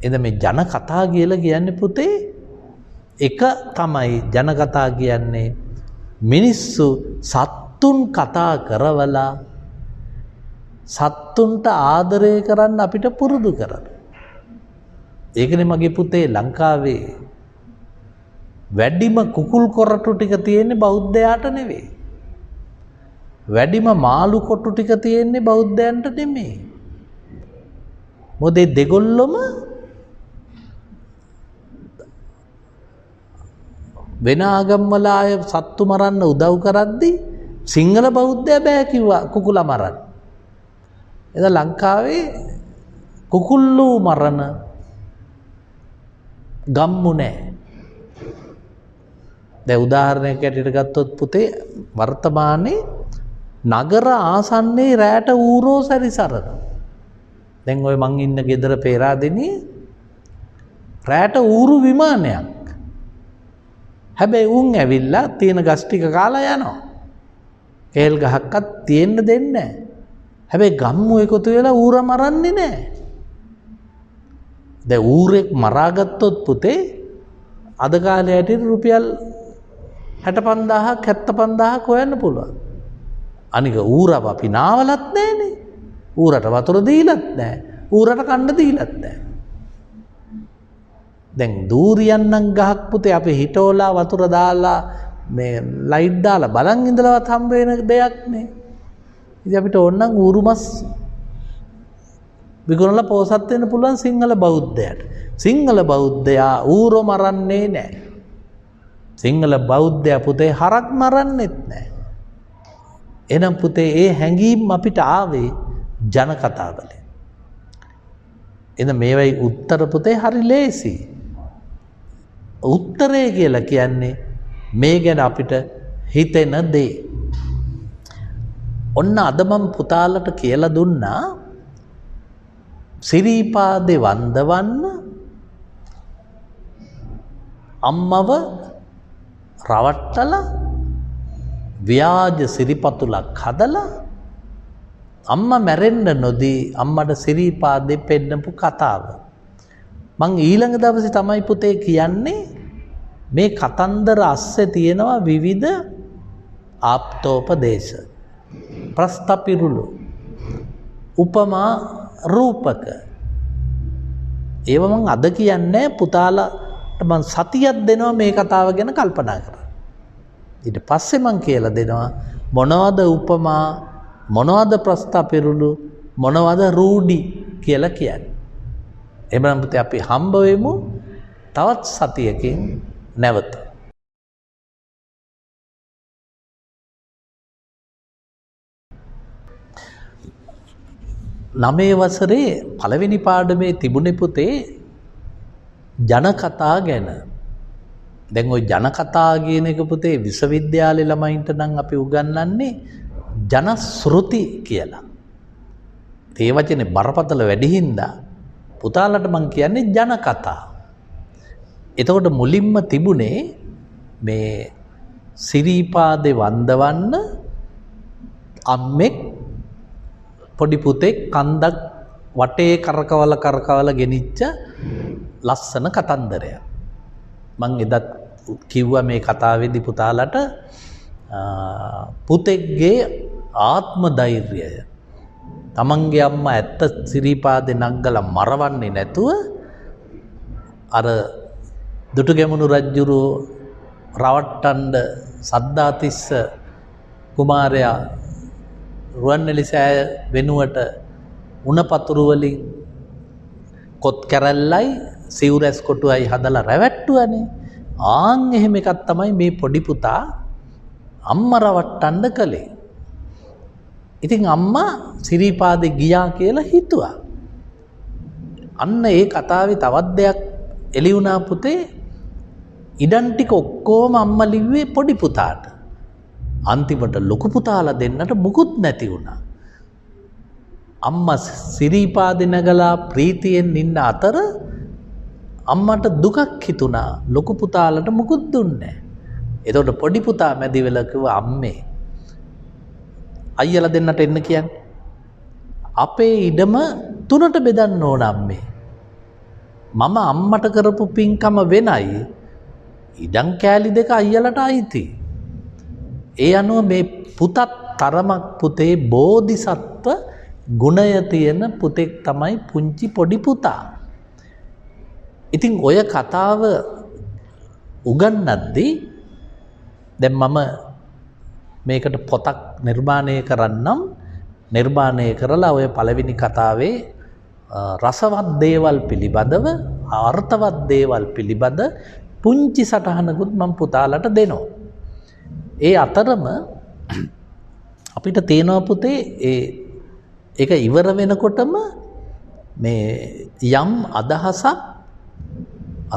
එද මේ ජන කතා කියලා කියන්නේ පුතේ එක තමයි ජන කතා කියන්නේ මිනිස්සු සත්තුන් කතා කරවලා සත්තුන්ට ආදරය කරන්න අපිට පුරුදු කරන. ඒකනේ මගේ පුතේ ලංකාවේ වැඩිම කුකුල් කොරටු ටික තියෙන්නේ බෞද්ධයාට නෙවෙයි. වැඩිම මාළු කොටු ටික තියෙන්නේ බෞද්ධයන්ට නෙමෙයි. මොකද දෙගොල්ලොම වෙන ආගම්වල අය සත්තු මරන්න උදව් කරද්දී සිංහල බෞද්ධය බෑ කිව්වා කුකුලා මරන්න. එද ලංකාවේ කුකුල්ලු මරණ ගම්මු නෑ. දැන් උදාහරණයක් ඇටියට ගත්තොත් පුතේ වර්තමානයේ නගර ආසන්නයේ රැට ඌරෝ සැරිසරන. දැන් ඔය මං ඉන්න ගෙදර පේරාදෙනියේ රැට ඌරු විමානයක්. හැබැයි උන් ඇවිල්ලා තියෙන ගස් ටික කාලා යනවා. කේල් ගහක්වත් තියෙන්න දෙන්නේ නැහැ. හැබැයි ගම්මු එකතු වෙලා ඌර මරන්නේ නැහැ. දැන් ඌරෙක් මරාගත්තොත් පුතේ අද කාලේ ඇටියට රුපියල් 65000ක් 75000ක් හොයන්න පුළුවන්. අනික ඌරව අපි නාවලත් නැහනේ. ඌරට වතුර දීලත් නැහැ. ඌරට කන්න දීලත් නැහැ. දැන් දූරියන්නම් ගහක් පුතේ අපි හිටෝලා වතුර දාලා මේ ලයිට් දාලා බලන් ඉඳලවත් හම්බ වෙන දෙයක් නේ. ඉතින් අපිට ඕනනම් ඌරු මස් විකුණලා පෝසත් වෙන්න පුළුවන් සිංහල බෞද්ධයාට. සිංහල බෞද්ධයා ඌරෝ මරන්නේ නැහැ. සිංහල බෞද්ධයා පුතේ හරක් මරන්නෙත් නැහැ. එහෙනම් පුතේ ඒ හැඟීම් අපිට ආවේ ජන කතාවලින්. එහෙනම් මේවයි උත්තර පුතේ හරි ලේසි. උත්තරේ කියලා කියන්නේ මේ ගැන අපිට හිතෙන දේ. ඔන්න අද මම පුතාලට කියලා දුන්නා සිරීපාදේ වන්දවන්න අම්මව රවට්ටලා ව්‍යාජ සිරිපතුලක් හදලා අම්මා මැරෙන්න නොදී අම්මට සිරීපාදේ පෙන්නපු කතාව. මං ඊළඟ දවසේ තමයි පුතේ කියන්නේ මේ කතන්දර අස්සේ තියෙනවා විවිධ ආප්තෝපදේශ ප්‍රස්තපිරුළු උපමා රූපක. ඒව මං අද කියන්නේ පුතාලට මං සතියක් දෙනවා මේ කතාව ගැන කල්පනා කරන්න. ඊට පස්සේ මං කියලා දෙනවා මොනවද උපමා මොනවද ප්‍රස්තපිරුළු මොනවද රූඩි කියලා කියන්නේ. එහෙනම් පුතේ අපි හම්බ වෙමු තවත් සතියකින් නැවත. 9 වසරේ පළවෙනි පාඩමේ තිබුණේ පුතේ ජන කතා ගැන. දැන් ওই ජන කතා කියන එක පුතේ විශ්වවිද්‍යාලේ ළමයින්ට නම් අපි උගන්වන්නේ ජන ශ්‍රුති කියලා. ඒ වචනේ බරපතල වැඩි හින්දා පුතාලට මං කියන්නේ ජන කතා. එතකොට මුලින්ම තිබුණේ මේ සිරීපාදේ වන්දවන්න අම්මෙක් පොඩි පුතෙක් කන්දක් වටේ කරකවල ගෙනිච්ච ලස්සන කතන්දරයක්. මං එදත් කිව්වා මේ කතාවේදී පුතාලට පුතෙක්ගේ ආත්ම ධෛර්යය තමන්ගේ අම්මා ඇත්ත සිරීපාදේ නංගලා මරවන්නේ නැතුව අර දුටුගැමුණු රජුරු රවට්ටන්න සද්දාතිස්ස කුමාරයා රුවන්වැලි සෑය වෙනුවට උණ පතුරු වලින් කොත් කැරල්ලයි සිවුරැස් කොටුවයි හදලා රැවට්ටුවනේ. ආන් එහෙම එකක් තමයි මේ පොඩි පුතා අම්මා රවට්ටන්න කළේ. ඉතින් අම්මා සිරිපාදේ ගියා කියලා හිතුවා. අන්න ඒ කතාවේ තවත් දෙයක් එළි වුණා පුතේ. ඉඩම් ටික ඔක්කොම අම්මා ලිව්වේ පොඩි පුතාට. අන්තිමට ලොකු පුතාලා දෙන්නට මුකුත් නැති වුණා. අම්මා සිරිපාදේ නැගලා ප්‍රීතියෙන් ඉන්න අතර අම්මට දුකක් හිතුණා. ලොකු පුතාලට මුකුත් දුන්නේ නැහැ. එතකොට පොඩි පුතා මැදි වෙලා කිව්වා අම්මේ අයියලා දෙන්නට එන්න කියන්නේ. අපේ ඉඩම තුනට බෙදන්න ඕන අම්මේ. මම අම්මට කරපු පින්කම වෙනයි. ඉඩම් කෑලි දෙක අයියලට අයිති. ඒ අනුව මේ පුතත් තරමක් පුතේ බෝධිසත්ව ගුණය තියෙන පුතෙක් තමයි පුංචි පොඩි පුතා. ඉතින් ඔය කතාව උගන්වද්දී දැන් මම මේකට පොතක් නිර්මාණය කරන්නම්. නිර්මාණය කරලා ඔය පළවෙනි කතාවේ රසවත් දේවල් පිළිබඳව අර්ථවත් දේවල් පිළිබඳ පුංචි සටහනකුත් මම පුතාලට දෙනවා. ඒ අතරම අපිට තේනවා පුතේ ඒක ඉවර වෙනකොටම මේ යම් අදහසක්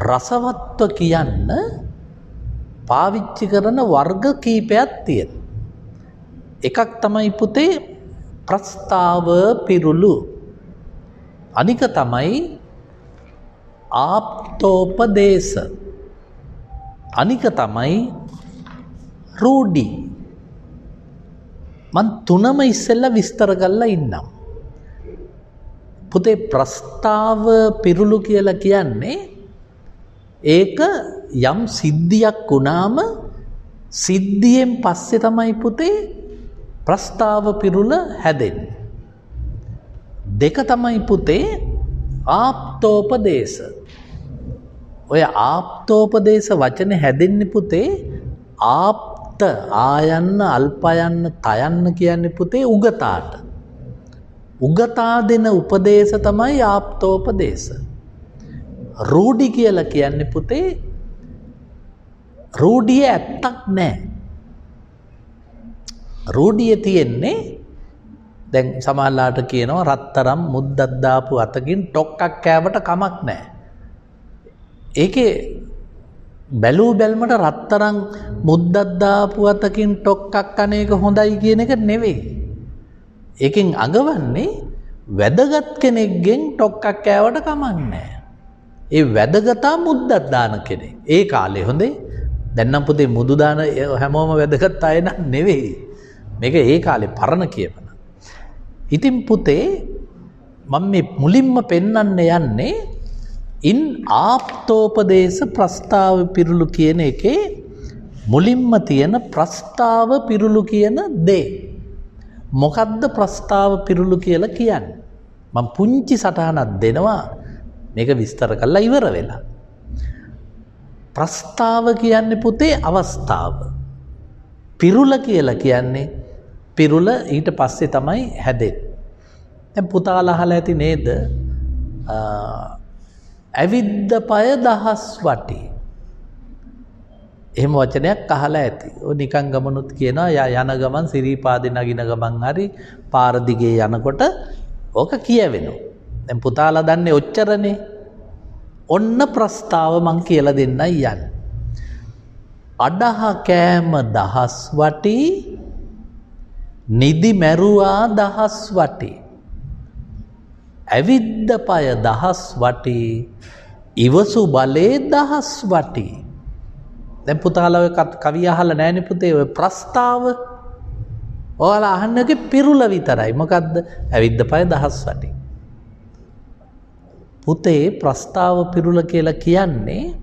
රසවත්ව කියන්න පාවිච්චි කරන වර්ග කීපයක් තියෙනවා. එකක් තමයි පුතේ ප්‍රස්තාව පිරුළු. අනික තමයි ආප්තෝපදේශ. අනික තමයි රූඩි. මන් තුනම ඉස්සෙල්ලා විස්තර කරලා ඉන්නම්. පුතේ ප්‍රස්තාව පිරුළු කියලා කියන්නේ ඒක යම් සිද්ධියක් වුණාම සිද්ධියෙන් පස්සේ තමයි පුතේ ප්‍රස්තාව පිරුළ හැදෙන්නේ. දෙක තමයි පුතේ ආප්තෝපදේශ. ඔය ආප්තෝපදේශ වචනේ හැදෙන්නේ පුතේ ආප්ත ආයන්න අල්පයන්න තයන්න කියන්නේ පුතේ උගතාට. උගතා දෙන උපදේශ තමයි ආප්තෝපදේශ. රූඩි කියලා කියන්නේ පුතේ රූඩිය ඇත්තක් නැහැ. රූඩිය තියෙන්නේ දැන් සමහරලාට කියනවා රත්තරම් මුද්දක් දාපු අතකින් ටොක්ක්ක් කෑවට කමක් නැහැ. ඒකේ බැලූ බැල්මට රත්තරම් මුද්දක් දාපු අතකින් ටොක්ක්ක් අනේක හොඳයි කියන එක නෙවෙයි. ඒකෙන් අඟවන්නේ වැදගත් කෙනෙක්ගෙන් ටොක්ක්ක් කෑවට කමක් නැහැ. ඒ වැදගතා මුද්දක් දාන කෙනෙක්. ඒ කාලේ හොඳේ. දැන් නම් පුතේ මුදු දාන හැමෝම වැදගත් අය නන් නෙවෙයි. මේක ඒ කාලේ පරණ කියපන. ඉතින් පුතේ මම මේ මුලින්ම පෙන්වන්න යන්නේ ඉන් ආප්තෝපදේශ ප්‍රස්තාව පිරුළු කියන එකේ මුලින්ම තියෙන ප්‍රස්තාව පිරුළු කියන දේ. මොකද්ද ප්‍රස්තාව පිරුළු කියලා කියන්නේ? මම පුංචි සටහනක් දෙනවා මේක විස්තර කරලා ඉවර වෙලා. ප්‍රස්තාව කියන්නේ පුතේ අවස්ථාව. පිරුළ කියලා කියන්නේ පිරුළ ඊට පස්සේ තමයි හැදෙන්නේ. දැන් පුතාලා අහලා ඇති නේද? ඇවිද්ද පය දහස් වටි. එහෙම වචනයක් අහලා ඇති. ඔය නිකන් ගමනුත් කියනවා යන ගමන් සිරිපාදේ නගින ගමන් හරි පාර දිගේ යනකොට ඕක කියවෙනවා. දැන් පුතාලා දන්නේ ඔච්චරනේ. ඔන්න ප්‍රස්තාව මං කියලා දෙන්නයි යන්නේ. අඩහ කෑම දහස් වටි නිදි මැරුවා දහස් වටි. ඇවිද්ද පය දහස් වටි ඉවසු බලේ දහස් වටි. දැන් පුතාලා ඔය කවිය අහලා නැහැනේ පුතේ ඔය ප්‍රස්තාව. ඔයාලා අහන්නේගේ පිරුළ විතරයි. මොකද්ද? ඇවිද්ද පය දහස් වටි. පුතේ ප්‍රස්තාව පිරුළ කියලා කියන්නේ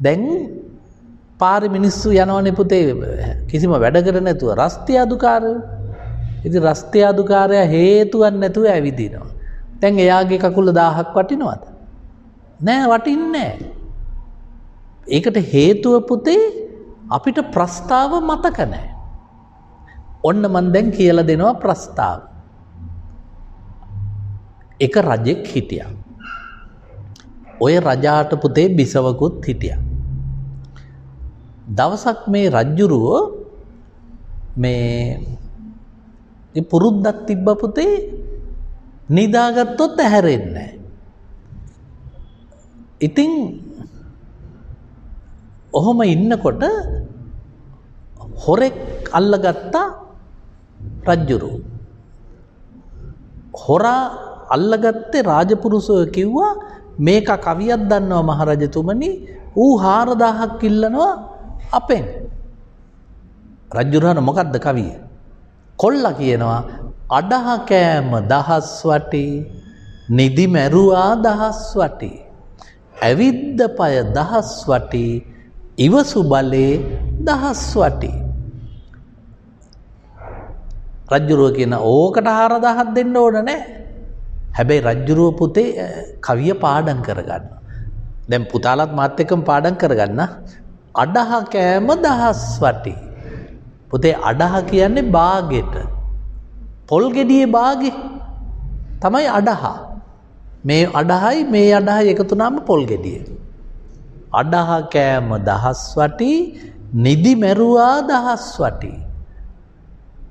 දැන් පාරේ මිනිස්සු යනවනේ පුතේ කිසිම වැඩකට නැතුව රස්තිය අදුකාරයෝ. ඉතින් රස්තිය අදුකාරයා හේතුවක් නැතුව ඇවිදිනවා. දැන් එයාගේ කකුල 1000ක් වටිනවද? නෑ වටින්නේ නෑ. ඒකට හේතුව පුතේ අපිට ප්‍රස්තාව මතක නෑ. ඔන්න මන් දැන් කියලා දෙනවා ප්‍රස්තාව. එක රජෙක් හිටියා. ඔය රජාට පුතේ බිසවකුත් හිටියා. දවසක් මේ රජ්ජුරුවෝ මේ පුරුද්දක් තිබ්බ පුතේ නිදාගත්තොත් ඇහැරෙන්නේ නැහැ. ඉතින් ඔහොම ඉන්නකොට හොරෙක් අල්ලගත්තා රජ්ජුරුවෝ. හොරා අල්ලගත්තේ රාජපුරුෂෝ කිව්වා මේක කවියක් දන්නවා මහරජතුමනි ඌ 4000ක් ඉල්ලනවා අපෙන්. රජ්ජුරුවන මොකද්ද කවිය? කොල්ලා කියනවා අඩහ කෑම දහස් වටි නිදි මැරුවා දහස් වටි ඇවිද්ද පය දහස් වටි ඉවසු බලේ දහස් වටි. රජ්ජුරුව කියන ඕකට 4000ක් දෙන්න ඕන නැහැ. හැබැයි රජ්ජුරුව පුතේ කවිය පාඩම් කරගන්න. දැන් පුතාලත් මාත් එක්කම පාඩම් කරගන්න. අඩහ කෑම දහස් වටි. පුතේ අඩහ කියන්නේ බාගෙට. පොල් ගෙඩියේ බාගේ තමයි අඩහ. මේ අඩහයි මේ අඩහයි එකතු වුණාම පොල් ගෙඩිය. අඩහ කෑම දහස් වටි නිදි මැරුවා දහස් වටි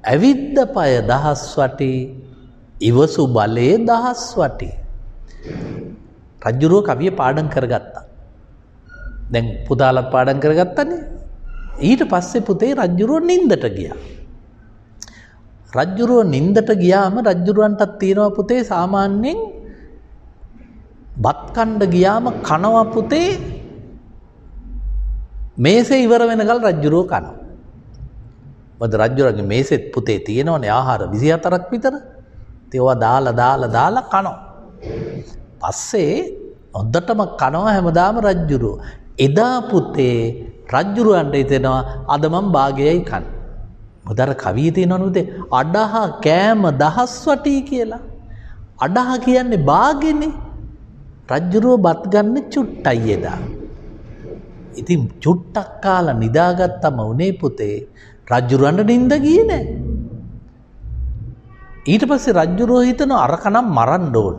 ඇවිද්ද පය දහස් වටි ඉවසු බලේ දහස් වටි. රජ්ජුරුව කවිය පාඩම් කරගත්තා. දැන් පුතාලත් පාඩම් කරගත්තනේ. ඊට පස්සේ පුතේ රජ්ජුරුව නින්දට ගියා. රජ්ජුරුව නින්දට ගියාම රජ්ජුරුවන්ටත් තියෙනවා පුතේ සාමාන්‍යයෙන් බත් කණ්ඩ ගියාම කනවා පුතේ මේසේ ඉවර වෙනකල් රජ්ජුරුව කනවා. මොකද රජ්ජුරුවන්ගේ මේසෙත් පුතේ තියෙනවනේ ආහාර 24ක් විතර. ඒවා දාලා කනවා. පස්සේ හොද්දටම කනවා හැමදාම රජ්ජුරුව. එදා පුතේ රජ්ජුරුවන්ට හිතෙනවා අද මම භාගයයි කන්නේ. මොකද අර කවියේ තියෙනවනේ අඩහ කෑම දහස් වටි කියලා. අඩහ කියන්නේ භාගෙනේ. රජ්ජුරුව බත් ගන්න චුට්ටයි එදා. ඉතින් චුට්ටක් කාලා නිදාගත්තම උනේ පුතේ රජ්ජුරුවන්ට නිින්ද ගියේ නෑ. ඊට පස්සේ රජ්ජුරුව හිතනවා අර කනම් මරන්න ඕන.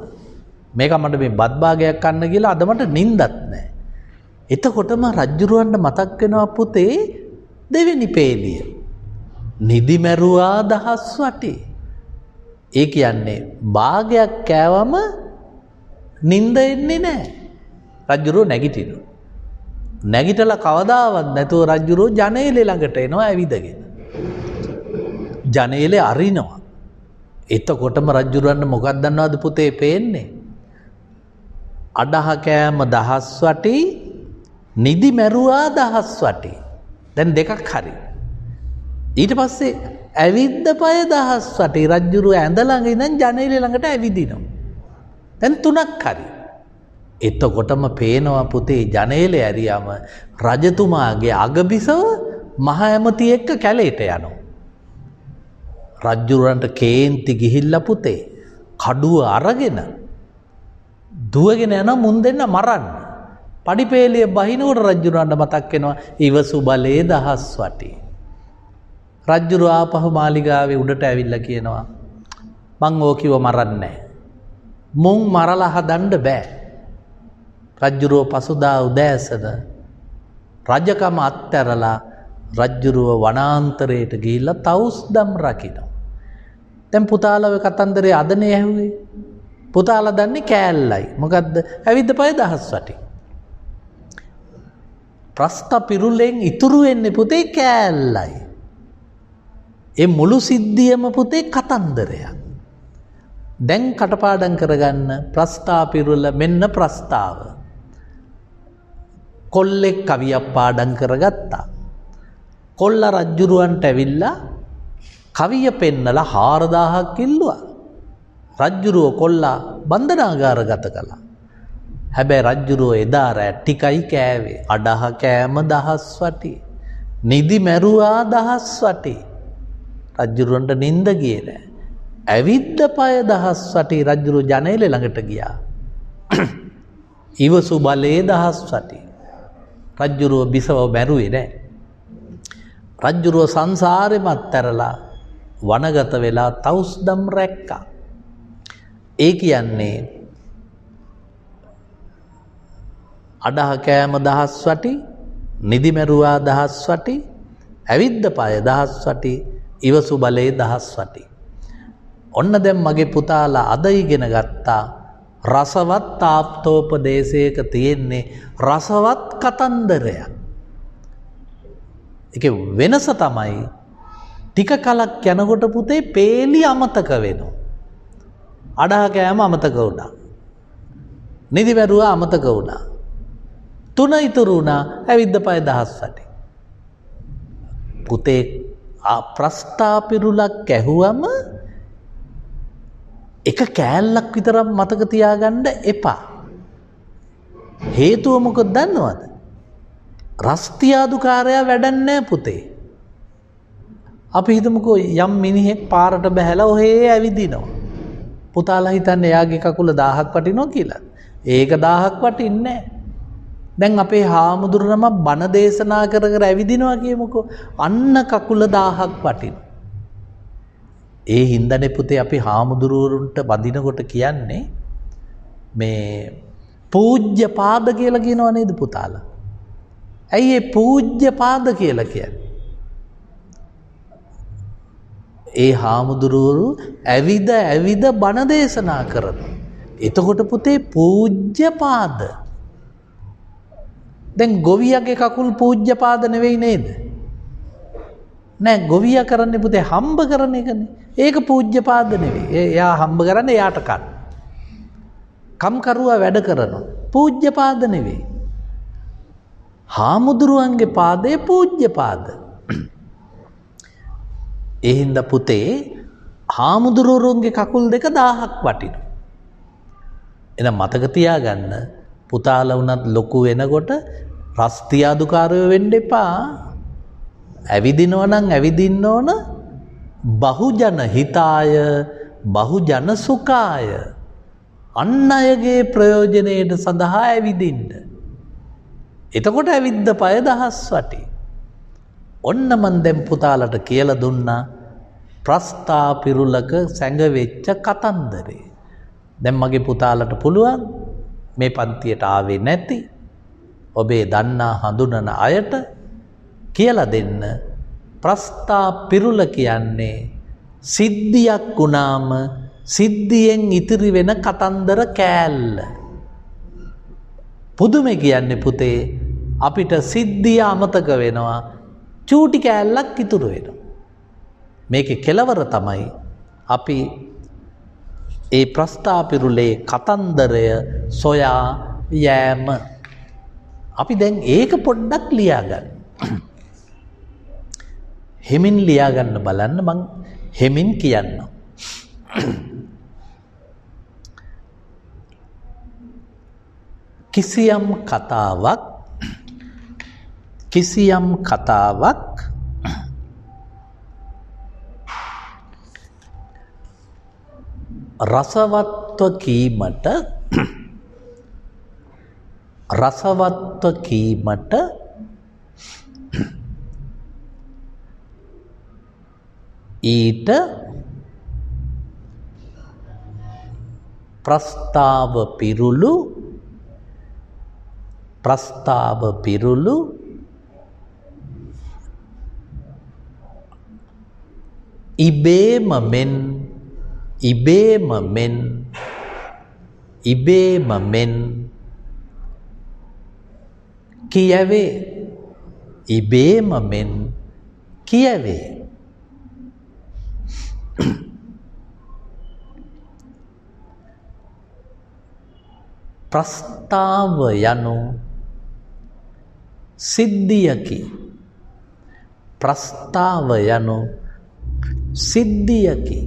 මේක මට මේ බත් භාගයක් කන්න කියලා අද මට නිින්දත් නෑ. එතකොටම රජ්ජුරුවන්ට මතක් වෙනවා පුතේ දෙවෙනි පේලිය. නිදි මැරුවා දහස් වටි. ඒ කියන්නේ භාගයක් කෑවම නිින්ද එන්නේ නෑ. රජ්ජුරුව නැගිටිනවා. නැගිටලා කවදාවත් නැතුව රජ්ජුරුව ජනේලේ ළඟට එනවා ඇවිදගෙන. ජනේලේ අරිනවා. එතකොටම රජ්ජුරුවන්ට මොකක්ද දන්නවද පුතේ පේන්නේ? අඩහ කෑම දහස් වටි නිදි මැරුවා දහස් වටි. දැන් දෙකක් හරි. ඊට පස්සේ ඇවිද්ද පය දහස් වටි රජ්ජුරුව ඇඳ ළඟ ඉඳන් ජනේලේ ළඟට ඇවිදිනවා. දැන් තුනක් හරි. එතකොටම පේනවා පුතේ ජනේලේ ඇරියාම රජතුමාගේ අගබිසව මහ ඇමති එක්ක කැලේට යනවා. රජ්ජුරුවන්ට කේන්ති ගිහිල්ලා පුතේ කඩුව අරගෙන දුවගෙන යන මුන් දෙන්න මරන්න. පඩිපේලිය බහිනකොට රජ්ජුරුවන්ට මතක් වෙනවා ඉවසු බලේ දහස් වටි. රජ්ජුරුව ආපහු මාලිගාවේ උඩට ඇවිල්ලා කියනවා මං ඕකිව මරන්නේ නැහැ. මුන් මරලා හදන්න බෑ. රජ්ජුරුව පසුදා උදෑසන රජකම අත්හැරලා රජ්ජුරුව වනාන්තරයට ගිහිල්ලා තවුස්දම් රකිනවා. දැන් පුතාලා ඔය කතන්දරේ අදනේ ඇහුවේ. පුතාලා දන්නේ කෑල්ලයි. මොකද්ද? ඇවිද්ද පය දහස් වටි. ප්‍රස්ත පිරුලෙන් ඉතුරු වෙන්නේ පුතේ කෑල්ලයි. ඒ මුළු සිද්ධියම පුතේ කතන්දරයක්. දැන් කටපාඩම් කරගන්න ප්‍රස්තා පිරුල මෙන්න ප්‍රස්තාව. කොල්ලෙක් කවියක් පාඩම් කරගත්තා. කොල්ල රජ්ජුරුවන්ට ඇවිල්ලා කවිය පෙන්නලා 4000ක් ඉල්ලුවා. රජ්ජුරුව කොල්ලා බන්ධනාගාරගත කළා. හැබැයි රජ්ජුරුව එදා රෑ ටිකයි කෑවේ. අඩහ කෑම දහස් වටි. නිදි මැරුවා දහස් වටි. රජ්ජුරුවන්ට නිින්ද ගියේ නෑ. ඇවිද්ද පය දහස් වටි රජ්ජුරුව ජනේලේ ළඟට ගියා. ඉවසු බලේ දහස් වටි. රජ්ජුරුව බිසව මැරුවේ නෑ. රජ්ජුරුව සංසාරෙම අත්හැරලා වනගත වෙලා තවුස්දම් රැක්කා. ඒ කියන්නේ අඩහ කෑම දහස් වටි, නිදි මැරුවා දහස් වටි, ඇවිද්ද පාය දහස් වටි, ඉවසු බලේ දහස් වටි. ඔන්න දැන් මගේ පුතාලා අද ඉගෙන ගත්තා රසවත් තාප්තෝපදේශයක තියෙන්නේ රසවත් කතන්දරයක්. ඒකේ වෙනස තමයි ටික කලක් යනකොට පුතේ පේලි අමතක වෙනවා. අඩහ කෑම අමතක වුණා. නිදි මැරුවා අමතක වුණා. තුන ඉතුරු වුණා ඇවිද්ද පාය දහස් වටි. පුතේ ප්‍රස්ථාපිරුලක් ඇහුවම එක කෑල්ලක් විතරක් මතක තියාගන්න එපා. හේතුව මොකද දන්නවද? රස්තියාදුකාරයා වැඩක් නැහැ පුතේ. අපි හිතමුකෝ යම් මිනිහෙක් පාරට බහැලා ඔහේ ඇවිදිනවා. පුතාලා හිතන්නේ එයාගේ කකුල 1000ක් වටිනවා කියලා. ඒක 1000ක් වටින්නේ නැහැ. දැන් අපේ හාමුදුරනම බණ දේශනා කර කර ඇවිදිනවා කියමුකෝ. අන්න කකුල 1000ක් වටිනවා. ඒ හින්දානේ පුතේ අපි හාමුදුරුවරුන්ට වදිනකොට කියන්නේ මේ පූජ්‍ය පාද කියලා කියනව නේද පුතාලා? ඇයි ඒ පූජ්‍ය පාද කියලා කියන්නේ? ඒ හාමුදුරුවරු ඇවිද බණ දේශනා කරනවා. එතකොට පුතේ පූජ්‍ය පාද. දැන් ගොවියගේ කකුල් පූජ්‍ය පාද නෙවෙයි නේද? නෑ, ගොවියා කරන්නේ පුතේ හම්බ කරන එකනේ. ඒක පූජ්‍ය පාද නෙවෙයි. එයා හම්බ කරන්නේ එයාට කන්න. කම්කරුවා වැඩ කරනවා. පූජ්‍ය පාද නෙවෙයි. හාමුදුරුවන්ගේ පාදේ පූජ්‍ය පාද. ඒ හින්දා පුතේ හාමුදුරුවරුන්ගේ කකුල් දෙක 1000ක් වටිනවා. එහෙනම් මතක තියාගන්න පුතාලා වුණත් ලොකු වෙනකොට රස්තියාදුකාරයෝ වෙන්න එපා. ඇවිදිනවා නම් ඇවිදින්න ඕන බහුජන හිතාය බහුජන සුඛාය. අන් අයගේ ප්‍රයෝජනයට සඳහා ඇවිදින්න. එතකොට ඇවිද්ද පය දහස් වටි. ඔන්න මන් දැන් පුතාලට කියලා දුන්නා ප්‍රස්ථාපිරුලක සැඟවෙච්ච කතන්දරේ. දැන් මගේ පුතාලට පුළුවන් මේ පන්තියට ආවේ නැති ඔබේ දන්නා හඳුනන අයට කියලා දෙන්න. ප්‍රස්ථාපිරුල කියන්නේ සිද්ධියක් වුණාම සිද්ධියෙන් ඉතිරි වෙන කතන්දර කෑල්ල. පුදුමේ කියන්නේ පුතේ අපිට සිද්ධිය අමතක වෙනවා, චූටි කෑල්ලක් ඉතුරු වෙනවා. මේකේ කෙලවර තමයි අපි ඒ ප්‍රස්ථාපිරුලේ කතන්දරය සොයා යෑම. අපි දැන් ඒක පොඩ්ඩක් ලියාගන්න. හෙමින් ලියාගන්න බලන්න, මං හෙමින් කියන්නම්. කිසියම් කතාවක් රසවත්ව කීමට ඊට ප්‍රස්තාව පිරුළු ඉබේම මෙන් කියවේ. ඉබේම මෙන් කියවේ. ප්‍රස්තාව යනු සිද්ධියකි. ප්‍රස්තාව යනු සිද්ධියකි.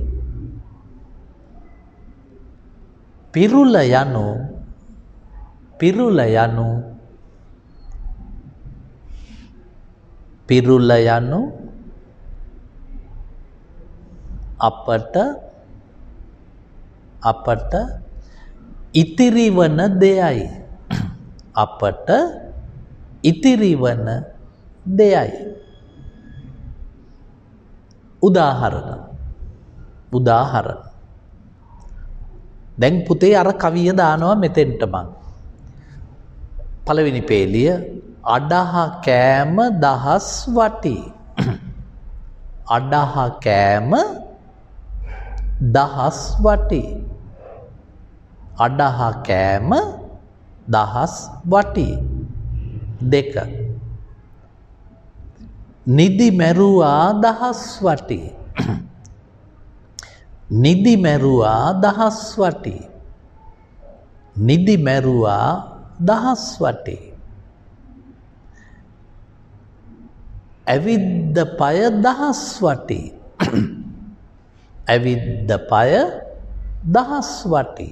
පිරුල යනු අපට ඉතිරිවන දෙයයි. අපට ඉතිරිවන දෙයයි. උදාහරණ උදාහරණ. දැන් පුතේ අර කවිය දානවා මෙතෙන්ට මං. පළවෙනි පේලිය අඩහ කෑම දහස් වටි. අඩහ කෑම දහස් වටි. අඩහ කෑම දහස් වටි. දෙක. නිදි මැරුවා දහස් වටි. නිදි මැරුවා දහස් වටි. නිදි මැරුවා දහස් වටි. ඇවිද්ද පය දහස් වටි. ඇවිද්ද පය දහස් වටි.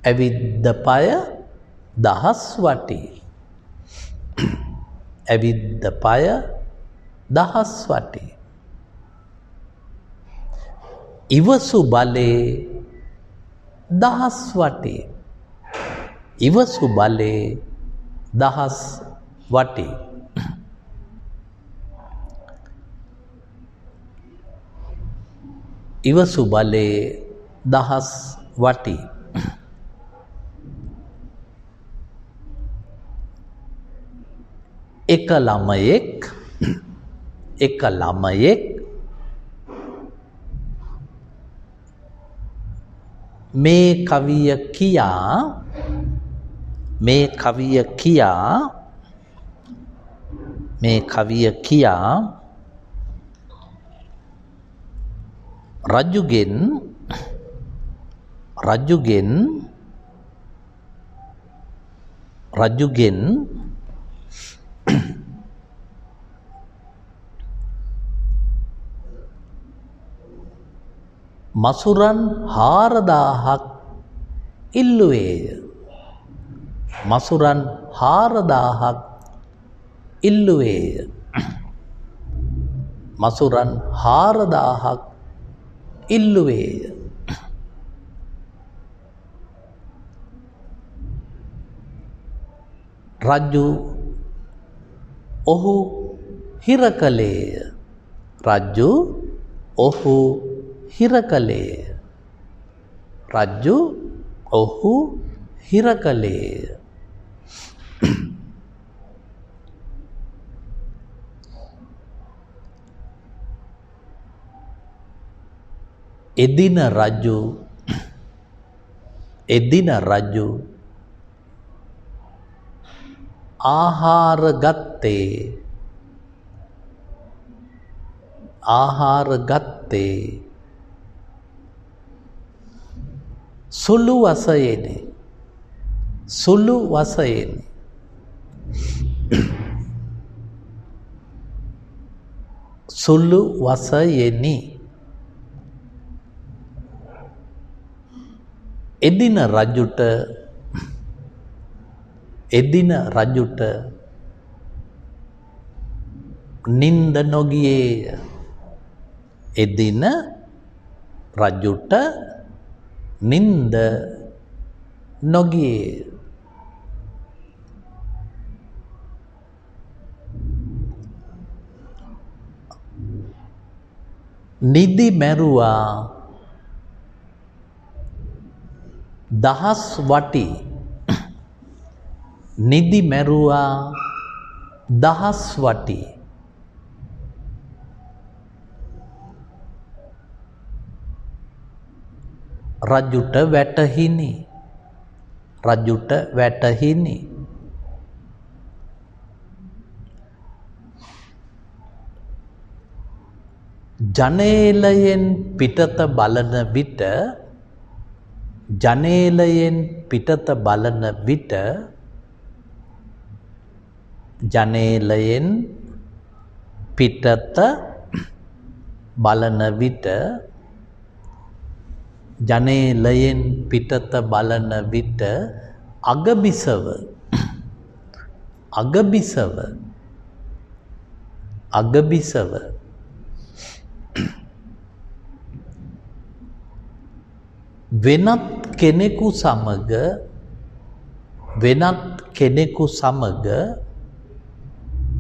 ඇවිද්ද පය දහස් වටි. ඇවිද්ද පය දහස් වටි. ඉවසු බලේ දහස් වටි. ඉවසු බලේ දහස් වටි. ඉවසු බලේ දහස් වටි. එක ළමයෙක් මේ කවිය කියා රජුගෙන් මසුරන් 4000ක් ඉල්ලුවේය. මසුරන් 4000ක් ඉල්ලුවේය. මසුරන් 4000ක් ඉල්ලුවේය. රජු ඔහු හිර කළේය. රජු ඔහු හිර කළේය. රජු ඔහු හිර කළේය. එදින රජු ආහාර ගත්තේ සුළු වශයෙනි. එදින රජුට නින්ද නොගියේය. එදින රජුට නින්ද නොගියේය. නිදි මැරුවා දහස් වටි. නිදි මැරුවා දහස් වටි. රජුට වැටහිනි. ජනේලයෙන් පිටත බලන විට අගබිසව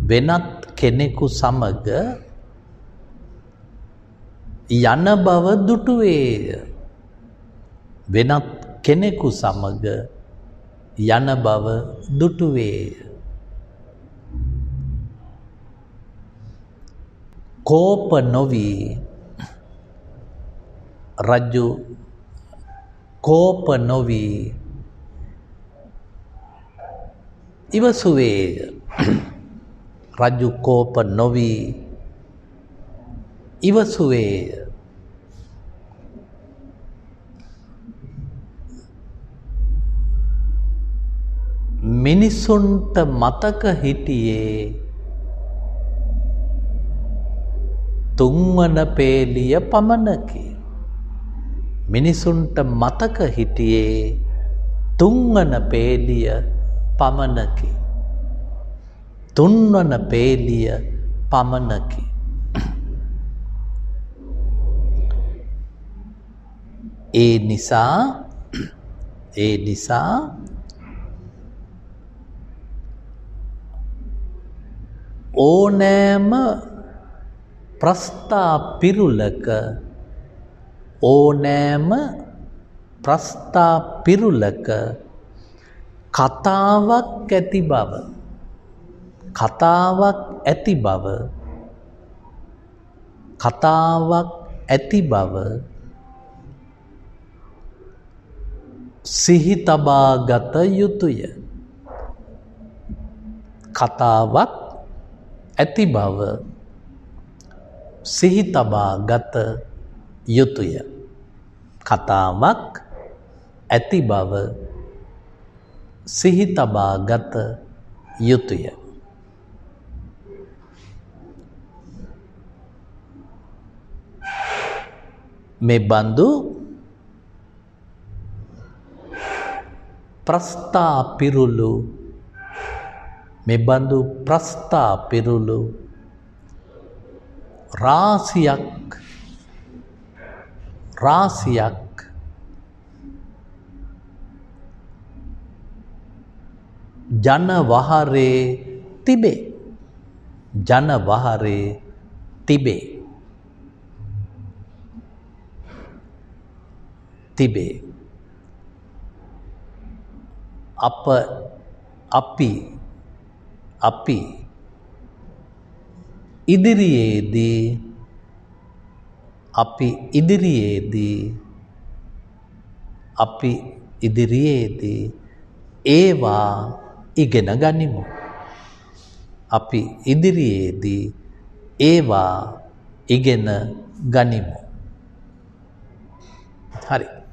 වෙනත් කෙනෙකු සමග යන බව දුටුවේය. වෙනත් කෙනෙකු සමග යන බව දුටුවේය. කෝප නොවී රජු කෝප නොවී ඉවසුවේය. රජු කෝප නොවී ඉවසුවේය. මිනිසුන්ට මතක හිටියේ තුන්වන පේලිය පමණකි. මිනිසුන්ට මතක හිටියේ තුන්වන පේලිය පමණකි. තුන්වන පේලිය පමණකි. ඒ නිසා ඕනෑම ප්‍රස්ථා පිරුලක කතාවක් ඇති බව සිහි තබා ගත යුතුය. කතාවක් ඇති බව සිහි තබා ගත යුතුය. කතාවක් ඇති බව සිහි තබා ගත යුතුය. මේ බඳු ප්‍රස්ථා පිරුළු රාසියක් ජනවහරේ තිබේ. අපි ඉදිරියේදී ඒවා ඉගෙන ගනිමු. අපි ඉදිරියේදී ඒවා ඉගෙන ගනිමු. හරි.